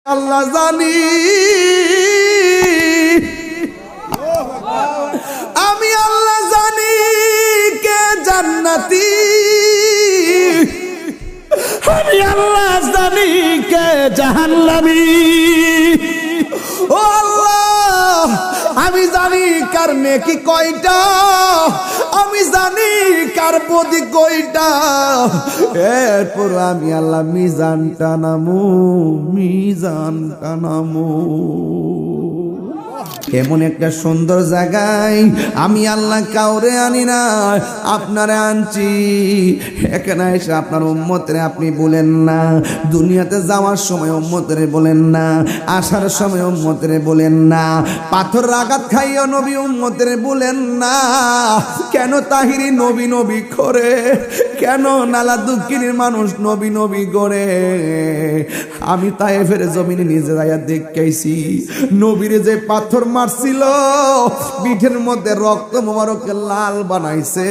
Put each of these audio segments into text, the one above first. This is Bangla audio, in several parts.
আল্লাহ জানি, আমি আল্লাহ জানি কে জান্নাতি, আমি আল্লাহ জানি কে জাহান্নামী। ও আল্লাহ, আমি জানি কার নেকি কয়টা, আমি জানি কার প্রতি কয়টা। এরপর আমি আল্লাহ মিজান টানামু, মিজান টানামু। এমন একটা সুন্দর জায়গায় আমি আল্লাহ কাউরে আনি না, আপনারে আনছি। এখানে এসে আপনার উম্মতের আপনি বলেন না, দুনিয়াতে যাওয়ার সময় উম্মতের বলেন না, আসার সময় উম্মতের বলেন না, পাথর আঘাত খাইয়া নবী উম্মতের বলেন না। কেন তাহিরি নবী নবী করে, কেন নালা দুঃখিনীর মানুষ নবী নবী করে? আমি তায়েফের জমিনে নিজে যাইয়া দেখেছি, নবীরে যে পাথর মারছিল পিঠের মধ্যে রক্ত মোবারকে লাল বানাইছে।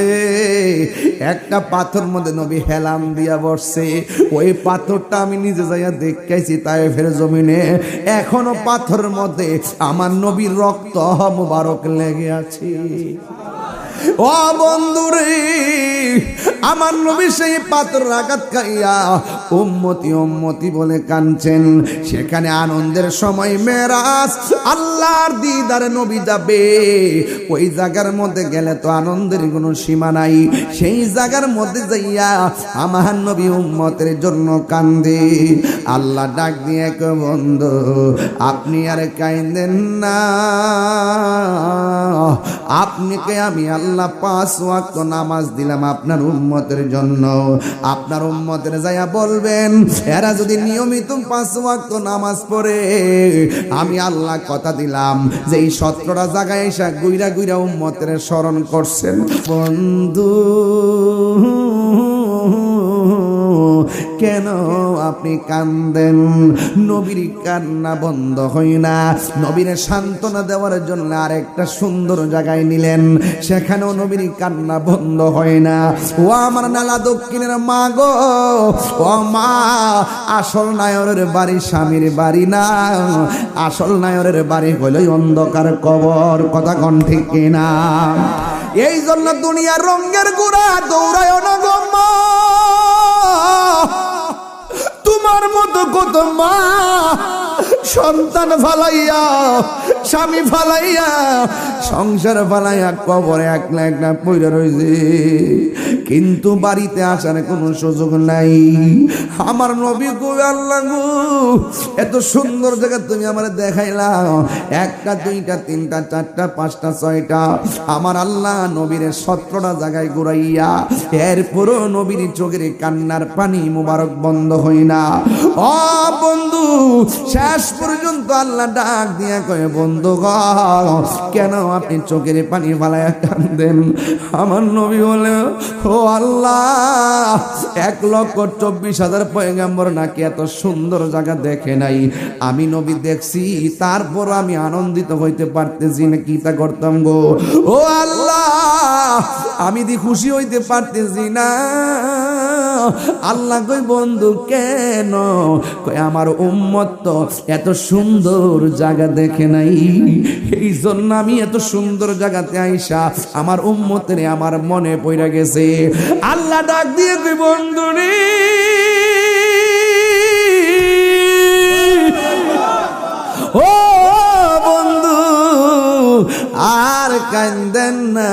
একটা পাথর মধ্যে নবী হেলাম দিয়া বসছে, ওই পাথরটা আমি নিজে যাইয়া দেখেছি তায়েফের জমিনে। এখনো পাথরের মধ্যে আমার নবীর রক্ত মোবারক লেগে আছে। ও বন্ধুরে, আমার নবী সেই পাথর আঘাত খাইয়া উম্মতি উম্মতি বলে কাঁদছেন। সেখানে আনন্দের সময় মেরাজ, আল্লাহর দিদারে নবী যাবে। ওই জায়গার মধ্যে গেলে তো আনন্দের কোনো সীমা নাই। সেই জায়গার মধ্যে যাইয়া আমার নবী উম্মতের জন্য কান্দে। আল্লাহ ডাক দিয়ে কয়, বন্ধু আপনি আর কাঁদেন না, আপনাকে আমি আল্লাহ 5 ওয়াক্ত নামাজ দিলাম আপনার উম্মতের জন্য। আপনার উম্মতের যাইয়া বলবেন, এরা যদি নিয়মিত 5 ওয়াক্ত নামাজ পড়ে, আমি আল্লাহ কথা দিলাম যে এই 17টা জায়গায় এসে গুইরা গুইরা উম্মতের স্মরণ করছেন। বন্ধু কেন আপনি কান্দেন? নবীর কান্না বন্ধ হয় না। নবীর সান্ত্বনা দেওয়ার জন্য আরেকটা সুন্দর জায়গায় নিলেন, সেখানেও নবীর কান্না বন্ধ হয় না। ও আমার নালা দক্ষিণের মা গো, ও মা, আসল নায়রের বাড়ি স্বামীর বাড়ি না, আসল নায়রের বাড়ি হলো অন্ধকার কবর। কথা কোন ঠিক কিনা? এই জন্য দুনিয়ার রঙের গোড়া দৌড়ায় না গো মা। তোমার মতো কত মা সন্তান ফালাইয়া, স্বামী ফালাইয়া, সংসার ফালাইয়া কবরে একলা একলা পইরা রইছে, কিন্তু বাড়িতে আসার কোনো সুযোগ নাই। আমার নবী গো, আল্লাহ গো, এত সুন্দর জায়গা তুমি আমার দেখাইলা, 1টা 2টা 3টা 4টা 5টা 6টা, আমার আল্লাহ নবীর 17টা জায়গায় ঘুরাইয়া, এরপরও নবীর চোখের কান্নার পানি মুবারক বন্ধ হয় না। ও বন্ধু, শেষ পর্যন্ত আল্লাহ ডাক দিয়া কয়, বন্ধু গো, কেন আপনি চোখের পানি ফালাইয়া কান্দেন? আমার নবী বলে, ও আল্লাহ, 1,24,000 পয়গম্বর নাকি এত সুন্দর জায়গা দেখে নাই। আমি নবী দেখছি, তারপর আমি আনন্দিত হইতে পারতেছি না, কি তা করতাম গো? ও আল্লাহ, আমি দি খুশি হইতে পারতেছি না। আল্লাহ কই, বন্ধু কেন? কই, আমার উম্মত তো এত সুন্দর জায়গা দেখে নাই, এই জন্য আমি এত সুন্দর জায়গাতে আইসা আমার উম্মতের আমার মনে পড়ে গেছে। আল্লাহ ডাক দিয়ে কই, বন্ধু রে, ও বন্ধু আর কান্দেন না,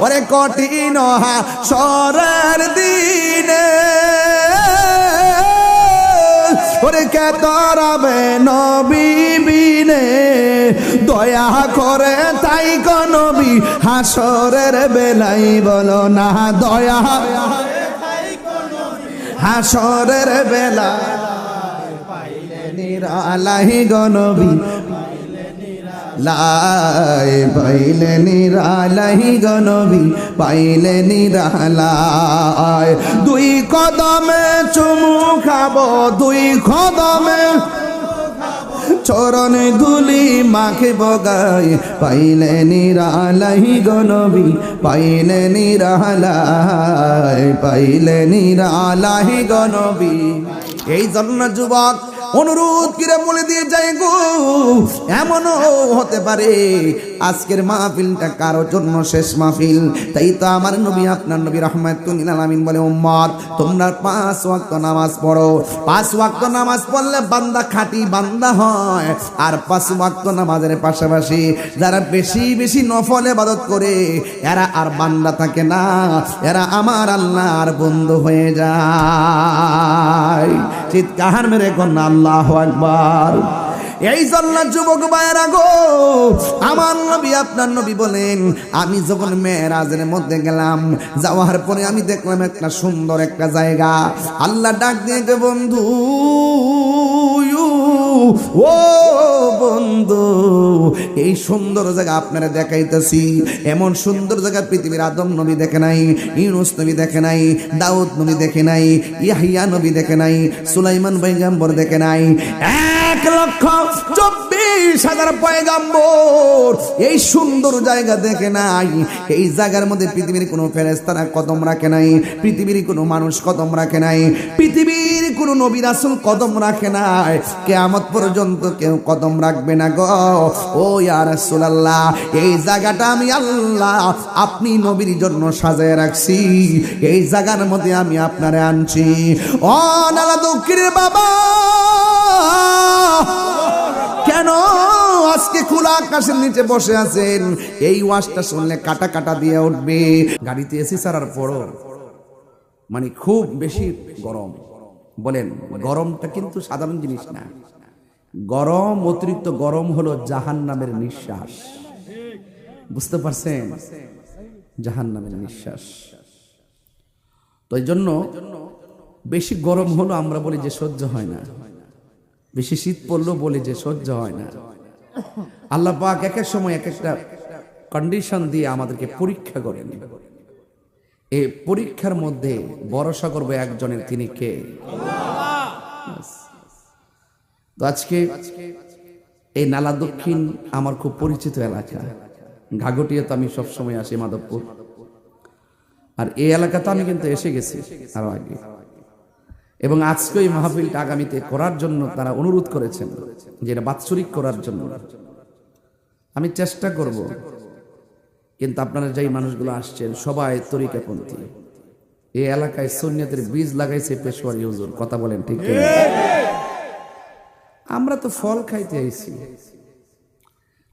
ওরে কঠিন হাসরের দিনে ওরে কে তরাবে নবী বিনে, দয়া করে তাই গো নবী হাসরের বেলাই বলো না, দয়া হাসরের বেলা পাইলে নিরালাই গো নবী, লাই পাইলে নিরালাই গো নবী, পাইলে নিরালাই। 2 কদমে চুমু খাবো, 2 কদমে চরণ ধুলি মাখে বগাই, পাইলে নিরালাই গো নবী, পাইলে নিরালাই, পাইলে নিরালাই গো নবী। এই জন্য যুবক, ও অনুরোধ করে বলে দিয়ে যাই গো, এমনও হতে পারে আজকের মাহফিলটা কারো জন্য শেষ মাহফিল। তাই তো আমার নবী, আপনার নবী রাহমাতুল লিল আলামিন বলে, উম্মত তোমরা 5 ওয়াক্ত নামাজ পড়ো। 5 ওয়াক্ত নামাজ পড়লে বান্দা খাঁটি বান্দা হয়। আর 5 ওয়াক্ত নামাজের পাশাপাশি যারা বেশি বেশি নফল ইবাদত করে এরা আর বান্দা থাকে না, এরা আমার আল্লাহর বন্ধু হয়ে যায়। চিৎকার মেরে কন্যা আল্লাহু আকবার। এই জন্য যুবক ভাইয়েরা গো, আমার নবী, আপনার নবী বলেন, আমি যখন মেরাজের মধ্যে গেলাম, যাওয়ার পরে আমি দেখলাম একটা সুন্দর একটা জায়গা। আল্লাহ ডাক দিয়ে, বন্ধু ও বন্ধু, এই সুন্দর জায়গা আপনারা দেখাইতেছি। এমন সুন্দর জায়গা পৃথিবীর আদম নবী দেখে নাই, ইউনূস নবী দেখে নাই, দাউদ নবী দেখে নাই, ইয়াহইয়া নবী দেখে নাই, সুলাইমান পয়গম্বর দেখে নাই। 1,24,000 পয়গম্বর এই সুন্দর জায়গা দেখে নাই। এই জায়গার মধ্যে পৃথিবীর কোনো ফেরেশতারা কদম রাখে নাই, পৃথিবীর কোনো মানুষ কদম রাখে নাই, পৃথিবীর কোনো নবী রাসূল কদম রাখে নাই, কিয়ামত পর্যন্ত কেউ কদম রাখবে না গো। ও ইয়া রাসূলুল্লাহ, এই জায়গাটা আমি আল্লাহ আপনি নবীর জন্য সাজায় রাখছি। এই জায়গার মধ্যে আমি আপনারে আনছি। ও নালা দক্ষিণের বাবা, কেন আজকে খোলা আকাশের নিচে বসে আছেন? এই ওয়াজটা শুনলে কাটা কাটা দিয়ে উঠবে। গাড়িতে এসি ছাড়ার পরও মানে খুব বেশি গরম। বলেন, গরমটা কিন্তু সাধারণ জিনিস না। গরম, অতিরিক্ত গরম হলো জাহান্নামের নিঃশ্বাস। বুঝতে পারছেন? জাহান্নামের নিঃশ্বাস। তো এই জন্য বেশি গরম হলো আমরা বলি যে সহ্য হয় না, বেশি শীত পড়লো বলে যে সহ্য হয় না। আল্লাহ পাক এক এক সময় এক একটা কন্ডিশন দিয়ে আমাদেরকে পরীক্ষা করেন। এই পরীক্ষার মধ্যে ভরসা করবে একজনের, তিনি কে? তো আজকে এই নালা দক্ষিণ আমার খুব পরিচিত এলাকা। ঘাঘটিয়া তো আমি সবসময় আসি, মাধবপুর। আর এই এলাকাতে আমি কিন্তু এসে গেছি আরো আগে। এবং আজকে এই মাহফিলটা আগামীতে করার জন্য তারা অনুরোধ করেছেন, যে এটা বাৎসরিক করার জন্য। আমি চেষ্টা করব, কিন্তু আপনারা যেই মানুষগুলো আসছেন সবাই তরিকাপন্থী। এই এলাকায় সুন্নিয়তের বীজ লাগাইছে পেশোয়ারি হুজুর। কথা বলেন ঠিক কি? আমরা তো ফল খাইতে আইছি।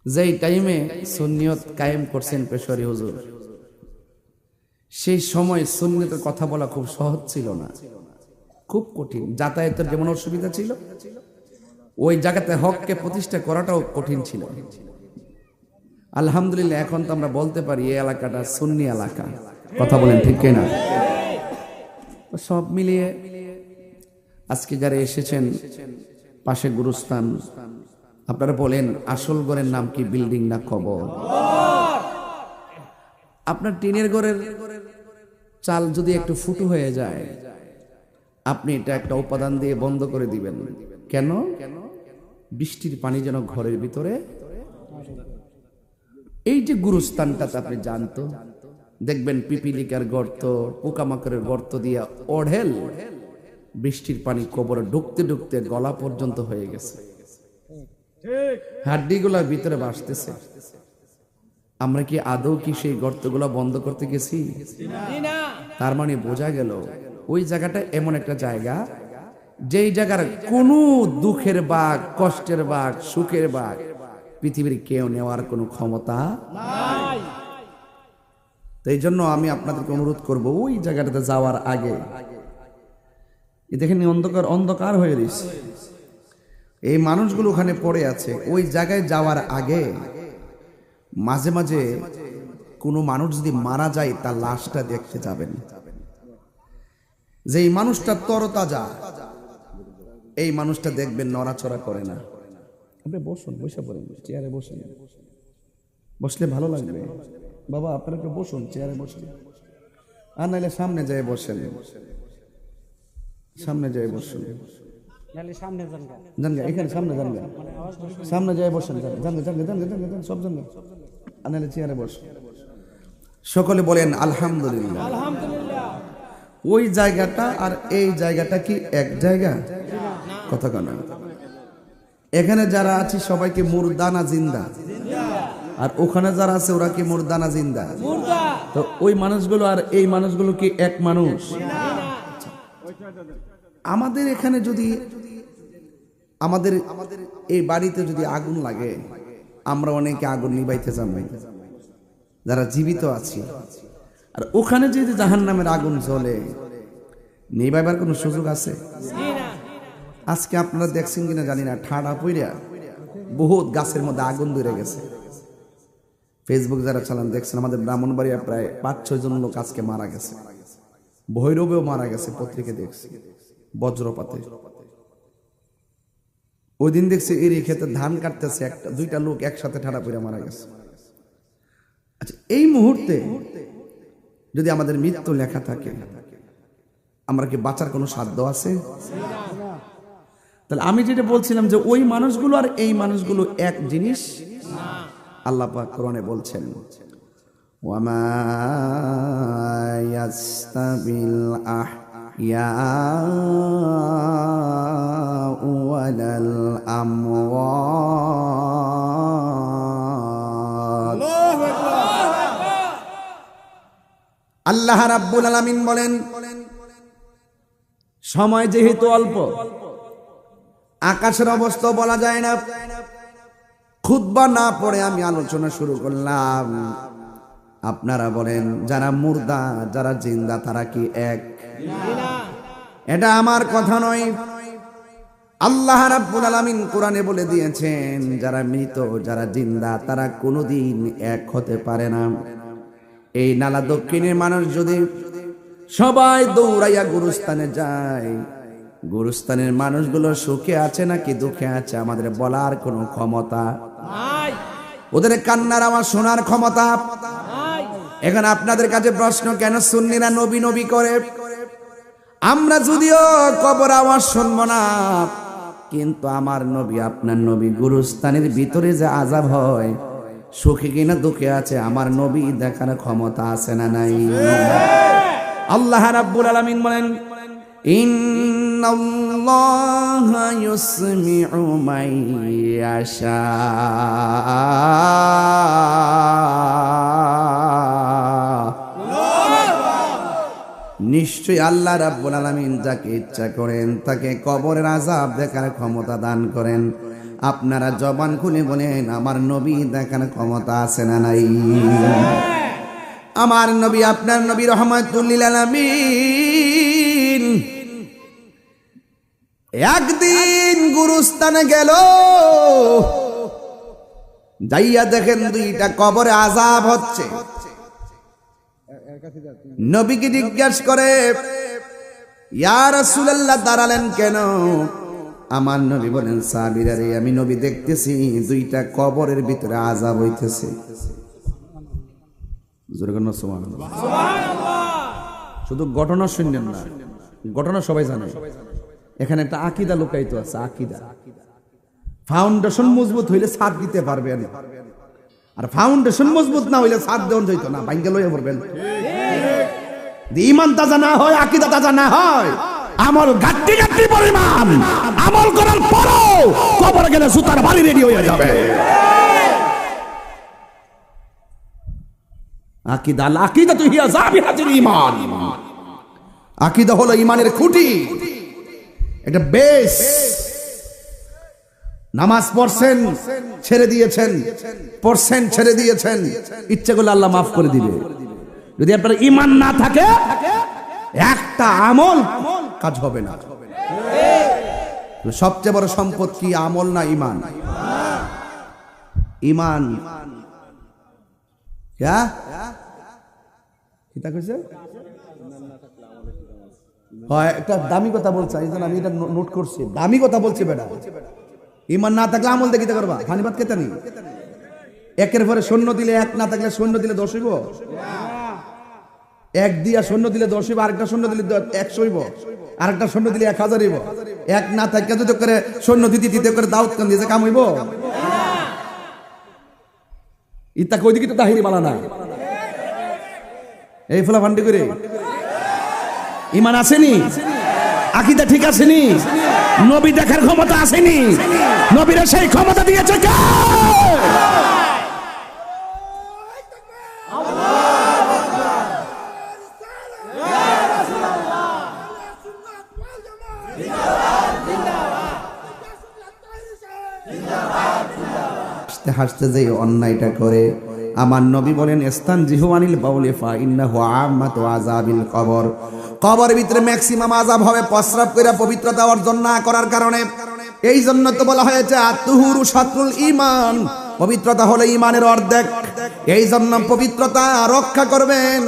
যেই টাইমে সুন্নিয়ত কায়েম করছেন পেশোয়ারি হুজুর, সেই সময় সুন্নিয়তের কথা বলা খুব সহজ ছিল না, খুব কঠিন। যাতায়াতের যেমন অসুবিধা ছিল, ওই জায়গাতে হককে প্রতিষ্ঠা করাটাও কঠিন ছিল। আলহামদুলিল্লাহ এখন তো আমরা বলতে পারি এই এলাকাটা সুন্নি এলাকা। কথা বলেন ঠিক কিনা? সব মিলিয়ে আজকে যারা এসেছেন, পাশে গুরুস্থান, আপনারা বলেন আসল ঘরের নাম কি, বিল্ডিং না কবর? আপনার টিনের ঘরের চাল যদি একটু ফুটো হয়ে যায়, আপনি এটা একটা উপাদান দিয়ে বন্ধ করে দিবেন। কেন? বৃষ্টির পানি যেন ঘরের ভিতরে। এই যে গুরুস্থানটাতে আপনি জানতো, দেখবেন পিপিলিকার গর্ত, পোকামাকড়ের গর্ত দিয়ে অঢেল বৃষ্টির পানি কবরে ঢুকতে ঢুকতে গলা পর্যন্ত হয়ে গেছে, হাড্ডিগুলার ভিতরে ভাসতেছে। আমরা কি আদৌ কি সেই গর্তগুলা বন্ধ করতে গেছি? তার মানে বোঝা গেল ওই জায়গাটা এমন একটা জায়গা, যেই জায়গার কোনো দুঃখের বাঘ, কষ্টের বাঘ, সুখের বাঘ পৃথিবীর কেউ নেওয়ার কোনো ক্ষমতা নাই। তো এই জন্য আমি আপনাদেরকে অনুরোধ করব, ওই জায়গাটাতে যাওয়ার আগে, দেখেন অন্ধকার অন্ধকার হয়ে রয়েছে, এই মানুষগুলো ওখানে পড়ে আছে। ওই জায়গায় যাওয়ার আগে মাঝে মাঝে কোনো মানুষ যদি মারা যায়, তার লাশটা দেখতে যাবেন। যে এই মানুষটা তরতাজা, এই মানুষটা দেখবেন নড়াচড়া করে না। আপনি বসুন, বসে পড়েন, চেয়ারে বসুন, বসলে ভালো লাগবে। বাবা আপনারা একটু বসুন, চেয়ারে বসুন, আর নাইলে সামনে যায় বসেন, সামনে যায় বসুন, জানগা এখানে সামনে জানগা, সামনে যায় বসেন, জানগা জানগা জানগা জানগা সব জানগা, আর নাইলে চেয়ারে বসুন। সকলে বলেন আলহামদুলিল্লাহ। আলহামদুলিল্লাহ। ওই জায়গাটা আর এই জায়গাটা কি এক জায়গা? কথা কেন? এখানে যারা আছে সবাইকে মুর্দানা জিন্দা, আর ওখানে যারা আছে ওরা কি মুর্দানা জিন্দা? তো ওই মানুষগুলো আর এই মানুষগুলো কি এক মানুষ? আমাদের এখানে যদি আমাদের এই বাড়িতে যদি আগুন লাগে, আমরা অনেকে আগুন নিবাইতে যাবো যারা জীবিত আছি, আর ওখানে যদি জাহান্নামের আগুন জ্বলে, নিবাইবার কোনো সুযোগ আছে? আজকে আপনারা দেখছেন কিনা জানি না, ঠাডা পইরা বহুত গাছের মধ্যে আগুন ধরে গেছে। ফেসবুক যারা চালান দেখছেন, আমাদের ব্রাহ্মণবাড়িয়া প্রায় 5-6 জন লোক আজকে মারা গেছে, ভৈরবেও মারা গেছে, পত্রিকা দেখছি বজ্রপাতে। ওই দিন দেখছি এর ক্ষেত্রে ধান কাটতেছে, 1-2টা লোক একসাথে ঠাডা পইরা মারা গেছে। আচ্ছা, এই মুহূর্তে যদি আমাদের মৃত্যু লেখা থাকে, আমরা কি বাঁচার কোনো সাধ্য আছে? তাহলে আমি যেটা বলছিলাম যে ওই মানুষগুলো আর এই মানুষগুলো এক জিনিস। আল্লাহ পাক কোরআনে বলছেন, ওয়ামা ইয়াস্তাবিল আহইয়াউ ওয়ালাল আমওয়াত। আল্লাহ রাব্বুল আলামিন বলেন, সময় যেহেতু অল্প, আকাশের অবস্থা বলা যায় না, খুতবা না পড়ে আমি আলোচনা শুরু করলাম। আপনারা বলেন, যারা মুর্দা যারা জিন্দা তারা কি এক? এটা আমার কথা নয়, আল্লাহ রাব্বুল আলামিন কোরআনে বলে দিয়েছেন, যারা মৃত যারা জিন্দা তারা কোনোদিন এক হতে পারে না। এই নালা দক্ষিণের মানুষ যদি সবাই দৌড়াইয়া গুরুস্থানে যায়, গুরুস্থানের মানুষগুলো সুখে আছে নাকি দুঃখে আছে আমাদের বলার কোনো ক্ষমতা নাই। ওদের কান্নার আওয়াজ শোনার ক্ষমতা নাই। এখন আপনাদের কাছে প্রশ্ন, কেন সুন্নিরা নবী নবী করে? আমরা যদিও কবর আওয়াজ শুনবো না, কিন্তু আমার নবী আপনার নবী গুরুস্থানের ভিতরে যে আযাব হয়, সুখে কিনা দুঃখে আছে আমার নবী দেখার ক্ষমতা আছে না নাই? আল্লাহ রাব্বুল আলামিন বলেন, ইন্নাল্লাহা ইউসমিউ মান ইয়াশা। নিশ্চয়ই আল্লাহ রাব্বুল আলামিন যাকে ইচ্ছা করেন তাকে কবরের আযাব দেখার ক্ষমতা দান করেন। আপনারা জবান খুলে বলেন, আমার নবী দেখার ক্ষমতা আছে না নাই? আমার নবী আপনার নবী রাহমাতুল লিল আলামিন একদিন গুরুস্থানে গেল, যাইয়া দেখেন 2টা কবরে আযাব হচ্ছে। নবীকে জিজ্ঞাসা করে, ইয়া রাসূলুল্লাহ দাঁড়ালেন কেন? আমার নবী বলেন, সাহাবীরা রে, আমি নবী দেখতেছি 2টা কবরের ভিতরে আযাব হইতেছে। শুধু ঘটনা শুনলেন না, ঘটনা সবাই জানে। এখানে একটা আকীদা লুকায়িত আছে, আকীদা। ফাউন্ডেশন মজবুত হইলে ছাদ দিতে পারবেন, আর ফাউন্ডেশন মজবুত না হইলে ছাদ দেওয়া যাইতো না, ভাঙ্গে লইয়া পড়বেন। ঈমান তাজা না হয়, আকীদা তাজা না হয়, আমল গাট্টি গাট্টি পরিমাণ আমল করার পরও কবরে গেলে সুতার বাড়ি রেডি হয়ে যাবে। আকীদা, আকীদা তো হিয়া জাবিহাতুল ঈমান। আকীদা হলো ঈমানের খুঁটি, এটা বেস। নামাজ পড়ছেন ছেড়ে দিয়েছেন, পড়ছেন ছেড়ে দিয়েছেন, ইচ্ছা করলে আল্লাহ মাফ করে দিবে। যদি আপনার ঈমান না থাকে, একটা আমল কাজ হবে না। সবচেয়ে বড় সম্পদ কি, আমল না ঈমান? ঈমান। একটা দামি কথা বলছে, আমি এটা নোট করছি, দামি কথা বলছি বেটা। ঈমান না থাকলে আমল দেখিতে পারবা? ফানিবাদ খেতে নেই। একের পরে শূন্য দিলে 1, না থাকলে শূন্য দিলে 10 হইব। 1 দিয়া শূন্য দিলে 10 হইব, আরেকটা শূন্য দিলে 100 হইব, আরেকটা শূন্য দিলে 1000 হইব। 1 না থাকলে যদি করে শূন্য দিতে দিতে করে দাউদ কান দিয়েছে, কাম হইব? ইতা কই দিকে তো তাহিরি মালা না। এই ফলা ফান্ডি করে ঈমান আসেনি, আকীদা ঠিক আসেনি। নবী দেখার ক্ষমতা আসেনি, নবীরা সেই ক্ষমতা দিয়েছে কে? হাসতে হাসতে যে অন্যায়টা করে আমার নবী বলেন ইস্তান জিহুয়ানিল বাউলি ফা ইন্নাহু আম্মাতু আযাবিল কবর। কবরের ভিতরে ম্যাক্সিমাম আযাব হবে প্রস্রাব কইরা পবিত্রতা অর্জন না করার কারণে। এই জন্য তো বলা হয়েছে আত-তুহুরু শাতরুল ঈমান, পবিত্রতা হলো ঈমানের অর্ধেক। এই জন্য পবিত্রতা রক্ষা করবেন,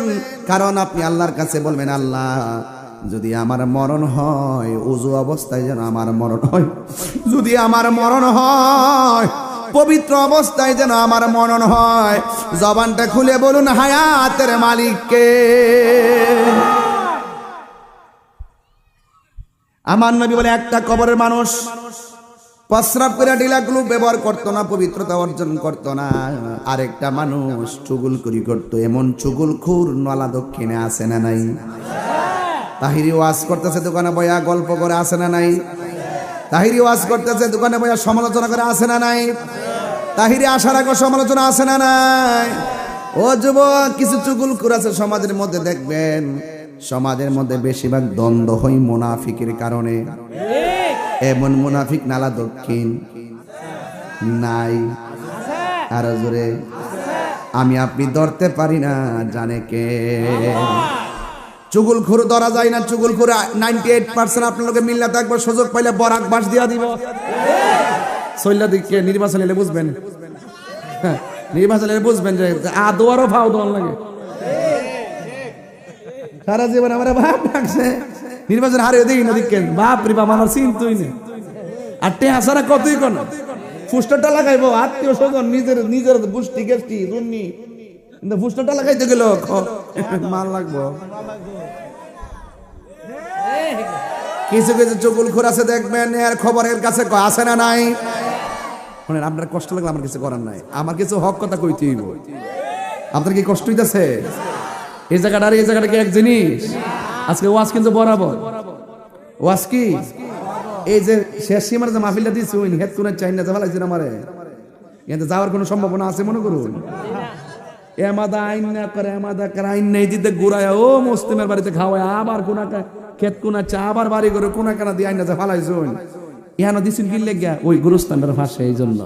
কারণ আপনি আল্লাহর কাছে বলবেন আল্লাহ যদি আমার মরণ হয় ওযু অবস্থায় যেন আমার মরণ হয়, যদি আমার মরণ হয় পবিত্র অবস্থায় যেন আমার মরণ হয়। জবানটা খুলে বলুন হায়াতের মালিককে। আমার নবী বলে একটা কবরের মানুষ প্রস্রাব করে ডিলাগুলো ব্যবহার করতো না, পবিত্রতা অর্জন করতো না। আরেকটা মানুষ চুগলখুরি করতো। এমন চুগলখুর নলা দক্ষিণে আছে না নাই? তাহিরি ওয়াজ করতেছে দোকানে বয়া গল্প করে আছে না নাই? তাহিরি ওয়াজ করতেছে দোকানে বয়া সমালোচনা করে আছে না নাই? তাহিরি আসার আগে সমালোচনা আছে না নাই? ও যুবক, কিছু চুগলখুর আছে সমাজের মধ্যে, দেখবেন সমাজের মধ্যে বেশিরভাগ দ্বন্দ্ব হয় মুনাফিকের কারণে। এমন মুনাফিক নালা দক্ষিণ নাই? আরো জোরে। আমি আপনি ধরতে পারি না, জানে কে? চুগলখুর ধরা যায় না। চুগলখুর 98% আপনার লোকে মিল্লা থাকবে, সুযোগ পাইলে বরাক বাস দিয়া দিব। সৈল্লা দিকে নির্বাচন এলে বুঝবেন, নির্বাচন এলে বুঝবেন যে আদোয়ারও ভাও দোয়ার লাগে। সারা জীবন আমার ভাব ডাকছে, নির্বাচন হারিয়ে দিই না দিকে বাপ রে বাপ, আমার চিন্তুই নেই। আর টে আসারা কতই কোন ফুস্টারটা লাগাইবো আত্মীয় স্বজন, নিজের নিজের বুষ্টি গেষ্টি জন্যি, কিন্তু ফুস্টারটা লাগাইতে গেল মাল লাগবো। কিছু কিছু চুগলখুর আছে দেখবেন এর খবরের কাছে আসে না নাই? মানে আপনার কষ্ট লাগলে আমার কিছু করার নাই, আমার কিছু হক কথা কইতে হইব। আপনার কি কষ্ট হইতেছে? এই জায়গাটা আর এই জায়গাটা কি এক জিনিস? আজকে ওয়াজ কিন্তু বরাবর। ওয়াজ কি এই যে শেষ সীমার যে মাহফিলটা দিচ্ছি ওই হেড কোন চাই না যাওয়ালাইছেন আমারে, কিন্তু যাওয়ার কোনো সম্ভাবনা আছে মনে করুন? এমাদা আইন না করে, এমাদা করে আইন নেই দিতে ঘুরায় ও মুসলিমের বাড়িতে খাওয়ায়, আবার কোনা খেত কোনা চা, আবার বাড়ি করে কোনা কেনা দিয়ে আইন না যা ফালাইছুন। ইহানো দিছুন কিনলে গিয়া ওই গুরুস্থানটার ভাষা, এই জন্য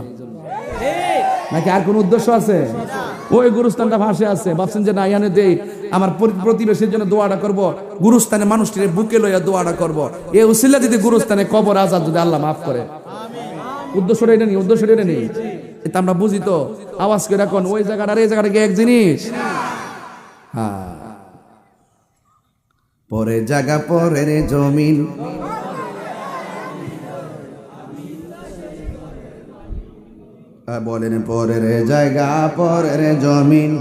নাকি আর কোন উদ্দেশ্য আছে? ওই গুরুস্থানটা ভাষে আছে, ভাবছেন যে না ইহানে দেই আমার প্রতিবেশীর জন্য দোয়াটা করব, গুরুস্থানে মানুষটির বুকে লইয়া দোয়াটা করব, এই উসিলা যদি গুরুস্থানে কবর আজাদ যদি আল্লাহ মাফ করে। উদ্দেশ্যটা এটা নেই, উদ্দেশ্যটা এটা নেই। এটা আমরা বুঝি তো। আওয়াজ করে এখন ওই জায়গাটা আর এই জায়গাটা কি এক জিনিস? হ্যাঁ, পরে জায়গা পরের জমিন, বলেন পরের জায়গা পরের জমিন,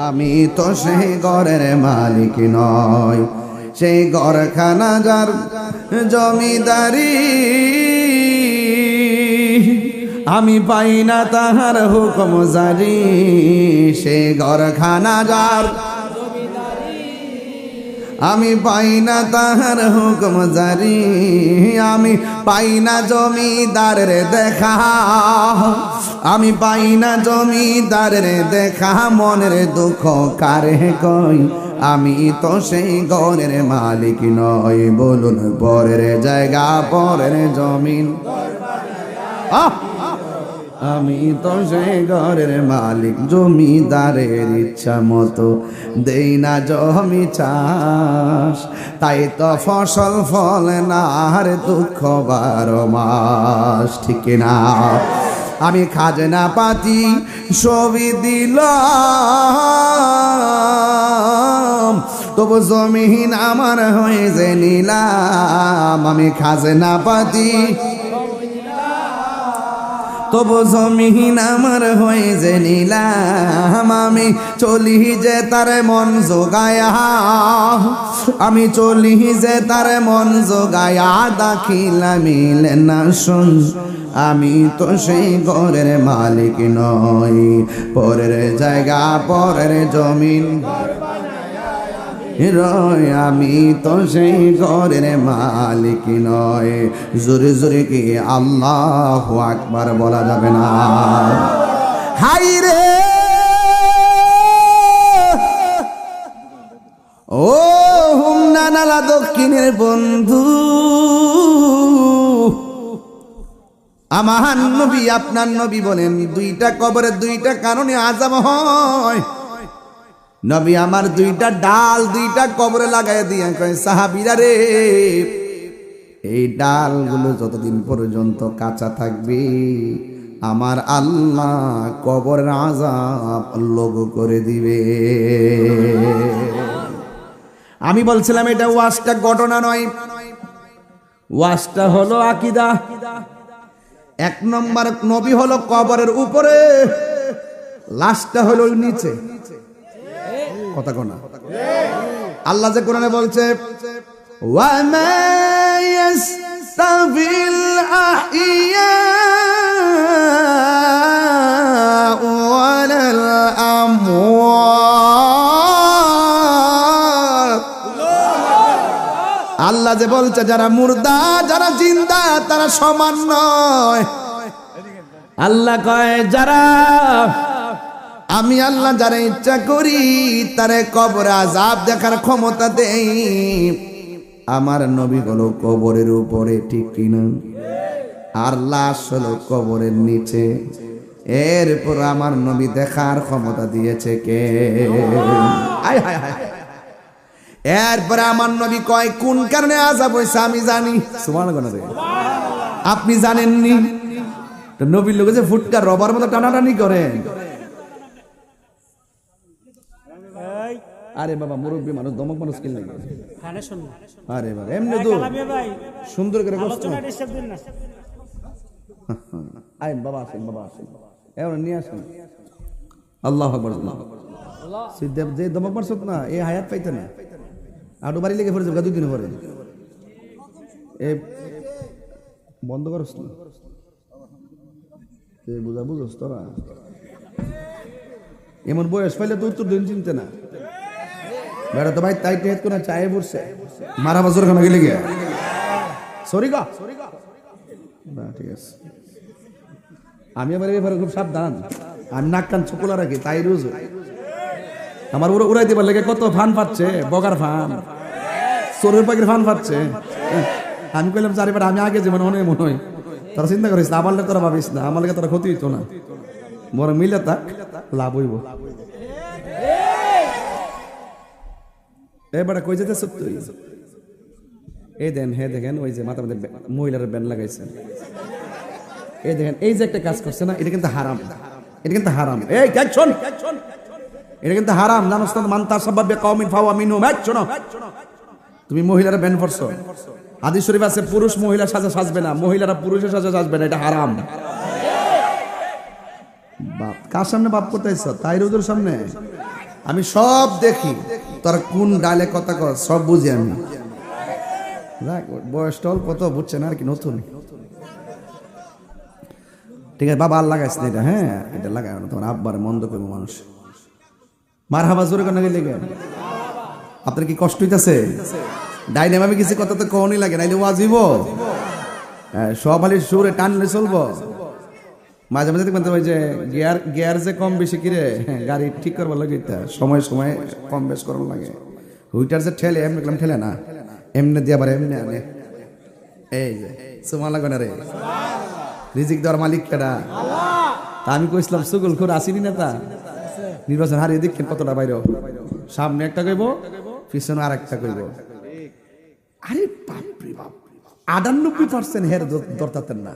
আমি তো সেই ঘরের মালিক নয়, সেই ঘরখানা যার জমিদারি, আমি পাই না তাহার হুকুম জারি, সেই ঘরখানা যার আমি পাই না তাহার হুকুম জারি, আমি পাই না জমিদারের দেখা, আমি পাই না জমিদারের দেখা, মনের দুঃখ কারে কই, আমি তো সেই ঘরের মালিক নই। বলুন পরের জায়গা পরের জমিন, আমি তো সেই ঘরের মালিক, জমিদারের ইচ্ছা মতো দেই না জমি চাষ, তাই তো ফসল ফলে না আর দুঃখ 12 মাস, ঠিক না? আমি খাজনা পাতি সবই দিলাম, তবু জমিন আমার হয়ে যে নিলাম, আমি খাজনা পাতি তবু জমিন আমার হয়ে যে নিলাম, আমি চলি যে তার মন জোগায়া, আমি চলি যে তার মন জোগায়া, দাখিলা মিলে না শুন, আমি তো সেই ঘরের মালিক নই, পরের জায়গা পরের জমিন, রয়, আমি তো সেই ঘরের মালিক নয়। জোরে জোরে কি আল্লাহু আকবার বলা যাবে না? হাই রে ও হুমনা নালা দক্ষিণের বন্ধু, আমার নবী আপনার নবী বলেন দুইটা কবরের দুইটা কারণে আযাব হয়। নবী আমার দুইটা ডাল দুইটা কবরে লাগাই দিয়া কয়, সাহাবীরা রে, এই ডালগুলো যতদিন পর্যন্ত কাঁচা থাকবে আমার আল্লাহ কবরের আযাব লঘু করে দিবে। আমি বলছিলাম এটা ওয়াজটা ঘটনা নয়, ওয়াজটা হলো আকীদা। এক নম্বর নবী হলো কবরের উপরে, লাশটা হলো নিচে। কথা কোনা আল্লাহ যে কোরআনে বলছে, ওয়া মা ইয়াস্তাবিল আহইয়া ওয়ালাল আমওয়াত। আল্লাহ যে বলছে যারা মুর্দা যারা জিন্দা তারা সমান নয়। আল্লাহ কয় যারা আমি আল্লাহ যারা ইচ্ছা করি তারে কবরে আযাব দেখার ক্ষমতা দেই। আমার নবী হলো কবরের উপরে, ঠিক কিনা? আর লাশ হলো কবরের নিচে। এরপর আমার নবী দেখার ক্ষমতা দিয়েছে কে? হায় হায় হায়। এরপরে আমার নবী কয় কোন কারণে আযাব হইছে আমি জানি। সুবহানাল্লাহ। আপনি জানেননি? তো নবীর লোক যে ফুটকা রবার মতো টানাটানি করেন। আরে বাবা মুরব্বী মানুষ, দমক মানুষ কিল লাগে। আরে বাবা এমনি তো সুন্দর করে কষ্ট। আইন বাবা আসেন, বাবা আসেন, এবার নিয়ে আসেন। আল্লাহু আকবার। সিদ্ধেব যে দমক মারছত না এই হায়াত পাইতে না, আরো বাড়ি লেগে পড়ে যাবে 2 দিন পরে। এ বন্ধ করছ না, বুঝা বুঝছ তোরা? এমন বয়স পাইলে তো উত্তর দিন চিনতে না। বেড়া তো ভাই তাই টেট কোন চায়ে বসছে মারা বাজর খানা গেলে গিয়া সরি গা। ঠিক আছে, আমি আবার এবারে খুব সাবধান। আমি নাক কান চোখলা রাখি, তাই রোজ আমার উড়াই দিবার লেগে কত ফান পাচ্ছে, বগার ফান, চোরের পাখির ফান পাচ্ছে। আমি কইলাম চারিবার আমি আগে যেমন মনে মনে হয় তারা চিন্তা করিস না, আমার লেগে তোরা ভাবিস না, আমার লেগে তোরা ক্ষতি হইতো না, বড় মিলে থাক লাভ হইব। এবারে কই যেতে সত্য এই দেন, হে দেখেন ওই যে মাথার মধ্যে মহিলার ব্যান্ড লাগাইছে, এই দেখেন এই যে একটা কাজ করছে না, এটা কিন্তু হারাম, এটা কিন্তু হারাম। এই শোন, এটা কিন্তু হারাম, জানোস না? মান তাসাব্বাবে কওমিন ফাওয়া মিনহুম। শোনো, তুমি মহিলার ব্যান্ড পরছো, হাদিস শরীফ আছে পুরুষ মহিলা সাজা সাজবে না, মহিলারা পুরুষের সাজা সাজবে না, এটা হারাম। বাপ কার সামনে বাপ করতেছ? তাই রোদের সামনে আমি সব দেখি, তোর কোন ডালে কথা কর সব বুঝি আমি। বয়সটা অল্প তো বুঝছে না আর কি, নতুন। ঠিক আছে বাবা, আর লাগাইস না এটা। হ্যাঁ এটা লাগাই না, তোমার আব্বার মন্দ করবো মানুষ। মারহাবা জোরে কেন গেলে? আপনার কি কষ্ট হইতেছে? ডাইনাম আমি কিছু কথা তো কখনই লাগে নাইলে ওয়াজিব। সব আলি সুরে টানলে চলবো। মাঝে মাঝে দেখবেন যে গিয়ার যে কম বেশি কিরে গাড়ি ঠিক করবার লাগে, সময় সময় কম বেশ করার লাগে। হুইটার যে ঠেলে এমনি ঠেলে না, এমনি দিয়ে আবার এমনি আনে। এই যে সুমা লাগে না রে, রিজিক দেওয়ার মালিক কেডা? তা আমি কইছিলাম সুগুল খুর আসিনি না, তা নির্বাচন হারিয়ে দেখছেন কতটা বাইরে, সামনে একটা কইব পিছনে আর একটা কইব। আরে বাপরে বাপ, 98% হের দরতাতেন না,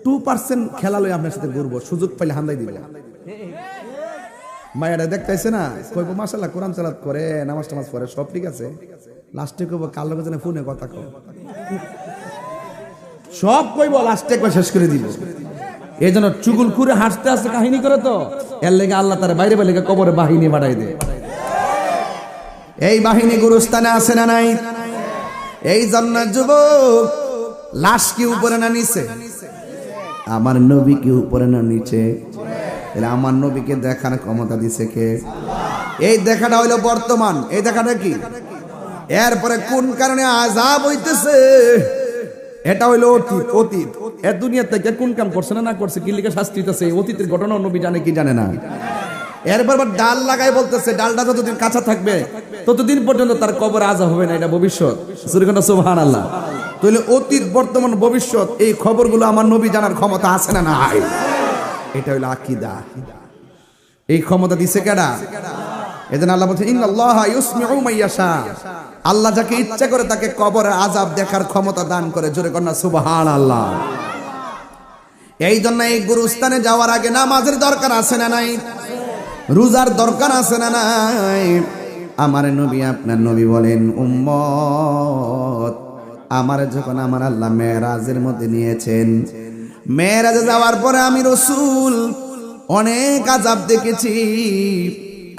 2% খেলা লই আপনার সাথে ঘুরবো, সুযোগ পাইলে হামলাই দিব। মায়েরা দেখতেছে না, কইব মাশাআল্লাহ কোরআন তেলাওয়াত করে, নামাজ টামাজ পড়ে, সব ঠিক আছে। লাস্টে কইব কাল লগে জানে ফোনে কথা কও, সব কইব লাস্টে একবার শেষ করে দিব। এই জন্য চুগুল খুঁড়ে হাসতে হাসতে কাহিনী করে, তো এর লেগে আল্লাহ তার বাইরে বাইরে কবরে বাহিনী বাড়াই দেয়। এই বাহিনী গুরুস্থানে আছে না নাই? এই জন্য যুবক, লাশ কি উপরে না নিচে? আমার নবী কি উপরে না নিচে? আমার নবীকে দেখার ক্ষমতা দিছে কে? এই দেখাটা হইলো বর্তমান, এই দেখাটা কি? এরপরে কোন কারণে আযাব হইতেছে, এটা হইলো অতীত। অতীত এ দুনিয়া থেকে কোন কাম করছে না করছে, কি লিখে শাস্তি হইতেছে, অতীতের ঘটনা নবী জানে কি জানে না। এরপর ডাল লাগাই বলতেছে ডালটা যতদিন কাঁচা থাকবে ততদিন পর্যন্ত তার কবর আযাব হবে না, এটা ভবিষ্যৎ। সুবহানাল্লাহ। তাহলে অতীত, বর্তমান, ভবিষ্যৎ এই খবরগুলো আমার নবী জানার ক্ষমতা আছে না নাই? এটা হইলো আকীদা। এই ক্ষমতা দিছে কেডা? এজন্য আল্লাহ বলছেন ইন্নাল্লাহা ইউসমিউ মাইয়াশা, আল্লাহ যাকে ইচ্ছা করে তাকে কবরের আযাব দেখার ক্ষমতা দান করে। জোরে কন্যা সুবহানাল্লাহ। এই জন্য এই গুরুস্থানে যাওয়ার আগে নামাজের দরকার আছে না নাই? রোজার দরকার আছে না নাই? আমার নবী, আপনার নবী বলেন, উম্মত আমার যখন আমার আল্লাহ মেরাজের মধ্যে নিয়েছেন, মেরাজে যাওয়ার পরে আমি রাসূল অনেক আযাব দেখেছি।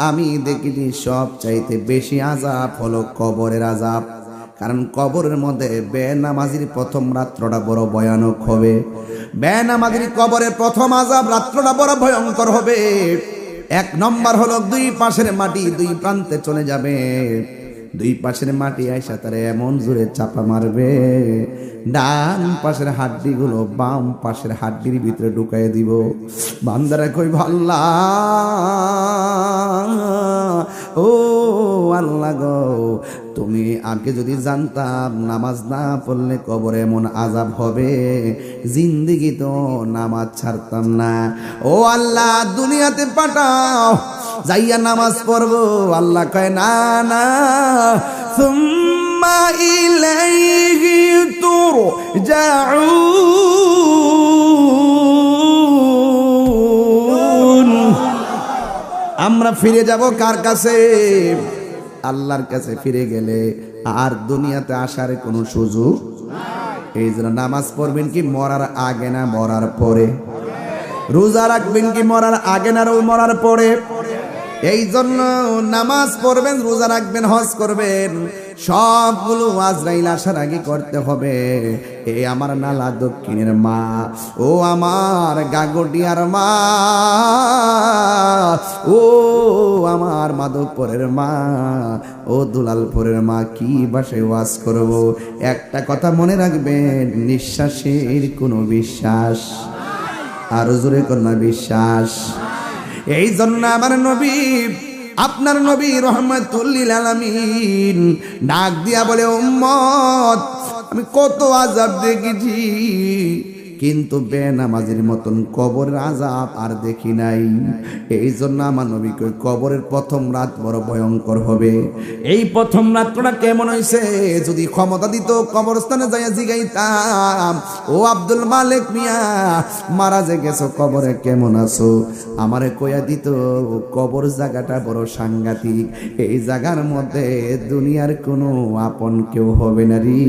আমি দেখেছি সবচাইতে বেশি আযাব হলো কবরের আযাব। কারণ কবরের মধ্যে বেনামাজির প্রথম রাত্রটা বড় ভয়ানক হবে। বেনামাজির কবরের প্রথম আযাব রাত্রটা বড় ভয়ঙ্কর হবে। এক নম্বর হলো দুই পাশের মাটি দুই প্রান্তে চলে যাবে। দুই পাশের মাটি আইসা তারে এমন জোরে চাপা মারবে, ডান পাশের হাড্ডিগুলো বাম পাশের হাড্ডির ভিতরে ঢুকাই দিব। বান্দারা কই আল্লাহ, ও আল্লাহ গো, তুমি আগে যদি জানতাম নামাজ না পড়লে কবরে এমন আযাব হবে, জিন্দেগি তো নামাজ ছাড়তাম না। ও আল্লাহ দুনিয়াতে পাঠাও, যাইয়া নামাজ পড়বো। আল্লাহ কয় না না, সুম্মা ইলাইহি তুরজাউন। আমরা ফিরে যাব কার কাছে? আল্লাহর কাছে ফিরে গেলে আর দুনিয়াতে আসার কোনো সুযোগ নাই। এই জন্য নামাজ পড়বেন কি মরার আগে না মরার পরে? রোজা রাখবেন কি মরার আগে না মরার পরে? এই জন্য নামাজ পড়বেন, রোজা রাখবেন, হজ করবেন, সবগুলো আজরাইল আসার আগে করতে হবে। এ আমার নালা দক্ষিণের মা, ও আমার গাগটিয়ার মা, ও আমার মাধবপুরের মা, ও দুলালপুরের মা, কি বাসায় ওয়াজ করব? একটা কথা মনে রাখবেন, নিঃশ্বাসের কোনো বিশ্বাস, আরো জোরে কন্যা বিশ্বাস। এই জন্য আমার নবী, আপনার নবী রহমাতুল লিল আলামিন ডাক দিয়া বলে, উম্মত আমি কত আযাব দেখেছি, কিন্তু বেনামাজির মতন কবরের আযাব আর দেখি নাই। এই জন্য আমার নবী কই কবরের প্রথম রাত বড় ভয়ঙ্কর হবে। এই প্রথম রাতটা কেমন হইছে, যদি ক্ষমতা দিত কবরস্থানে যাইয়া জিগাইতাম, ও আব্দুল মালিক মিয়া মারা যে গেছো, কবরে কেমন আছো, আমারে কইয়া দিত কবর জায়গাটা বড় সাংঘাতিক। এই জায়গার মধ্যে দুনিয়ার কোনো আপন কেউ হবে না রে।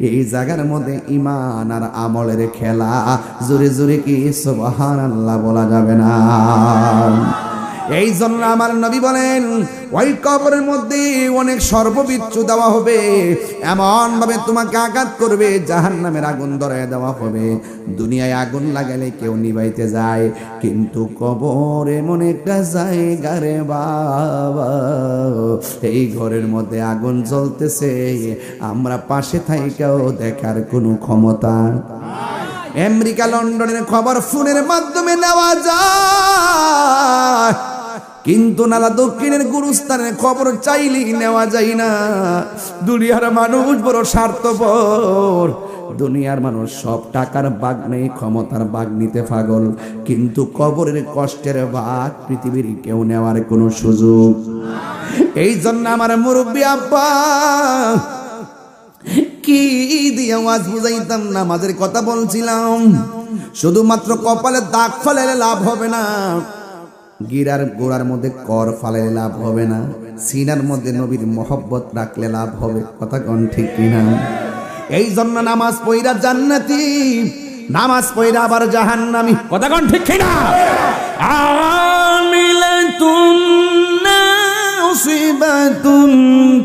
এই জায়গার মধ্যে ঈমান আর আমলের খেলা। জোরে জোরে কি সুবহানাল্লাহ বলা যাবে না? এই জন্য আমার নবী বলেন, ওই কবরের মধ্যে অনেক সর্ববিচ্ছু দেওয়া হবে, এমন ভাবে তোমাকে আঘাত করবে, জাহান্নামের আগুন ধরায় দেওয়া হবে। দুনিয়ায় আগুন লাগালে কেউ নিভাইতে যায়, কিন্তু কবর এমন একটা জায়গা রে বাবা, এই ঘরের মধ্যে আগুন জ্বলতেছে, আমরা পাশে থাইকাও দেখার কোনো ক্ষমতা। আমেরিকা লন্ডনের খবর ফোনের মাধ্যমে নেওয়া যায়, কিন্তু নালা দক্ষিণের গুরুস্থানের খবর চাইলেই নেওয়া যায় না। দুনিয়ার মানুষ বড় স্বার্থপর, দুনিয়ার মানুষ সব টাকার বাগ নেই, ক্ষমতার বাগ নিতে পাগল, কিন্তু কবরের কষ্টের ভাগ পৃথিবীর কেউ নেওয়ার কোনো সুযোগ। এই জন্য আমার মুরব্বী আব্বা কি দিয়ে আওয়াজ বুঝাইতাম, নামাজের কথা বলছিলাম। শুধুমাত্র কপালে দাগ ফালাইলে লাভ হবে না, গিরার গোড়ার মধ্যে কর ফালাইলে লাভ হবে না, সিনার মধ্যে নবীর মহব্বত রাখলে লাভ হবে। কথা কোন ঠিক কিনা? এই জন্য নামাজ পয়রা জান্নাতি, নামাজ পয়রা আবার জাহান্নামী। কথা কোন ঠিক কিনা? আমিলাতুন নাসিবাতুন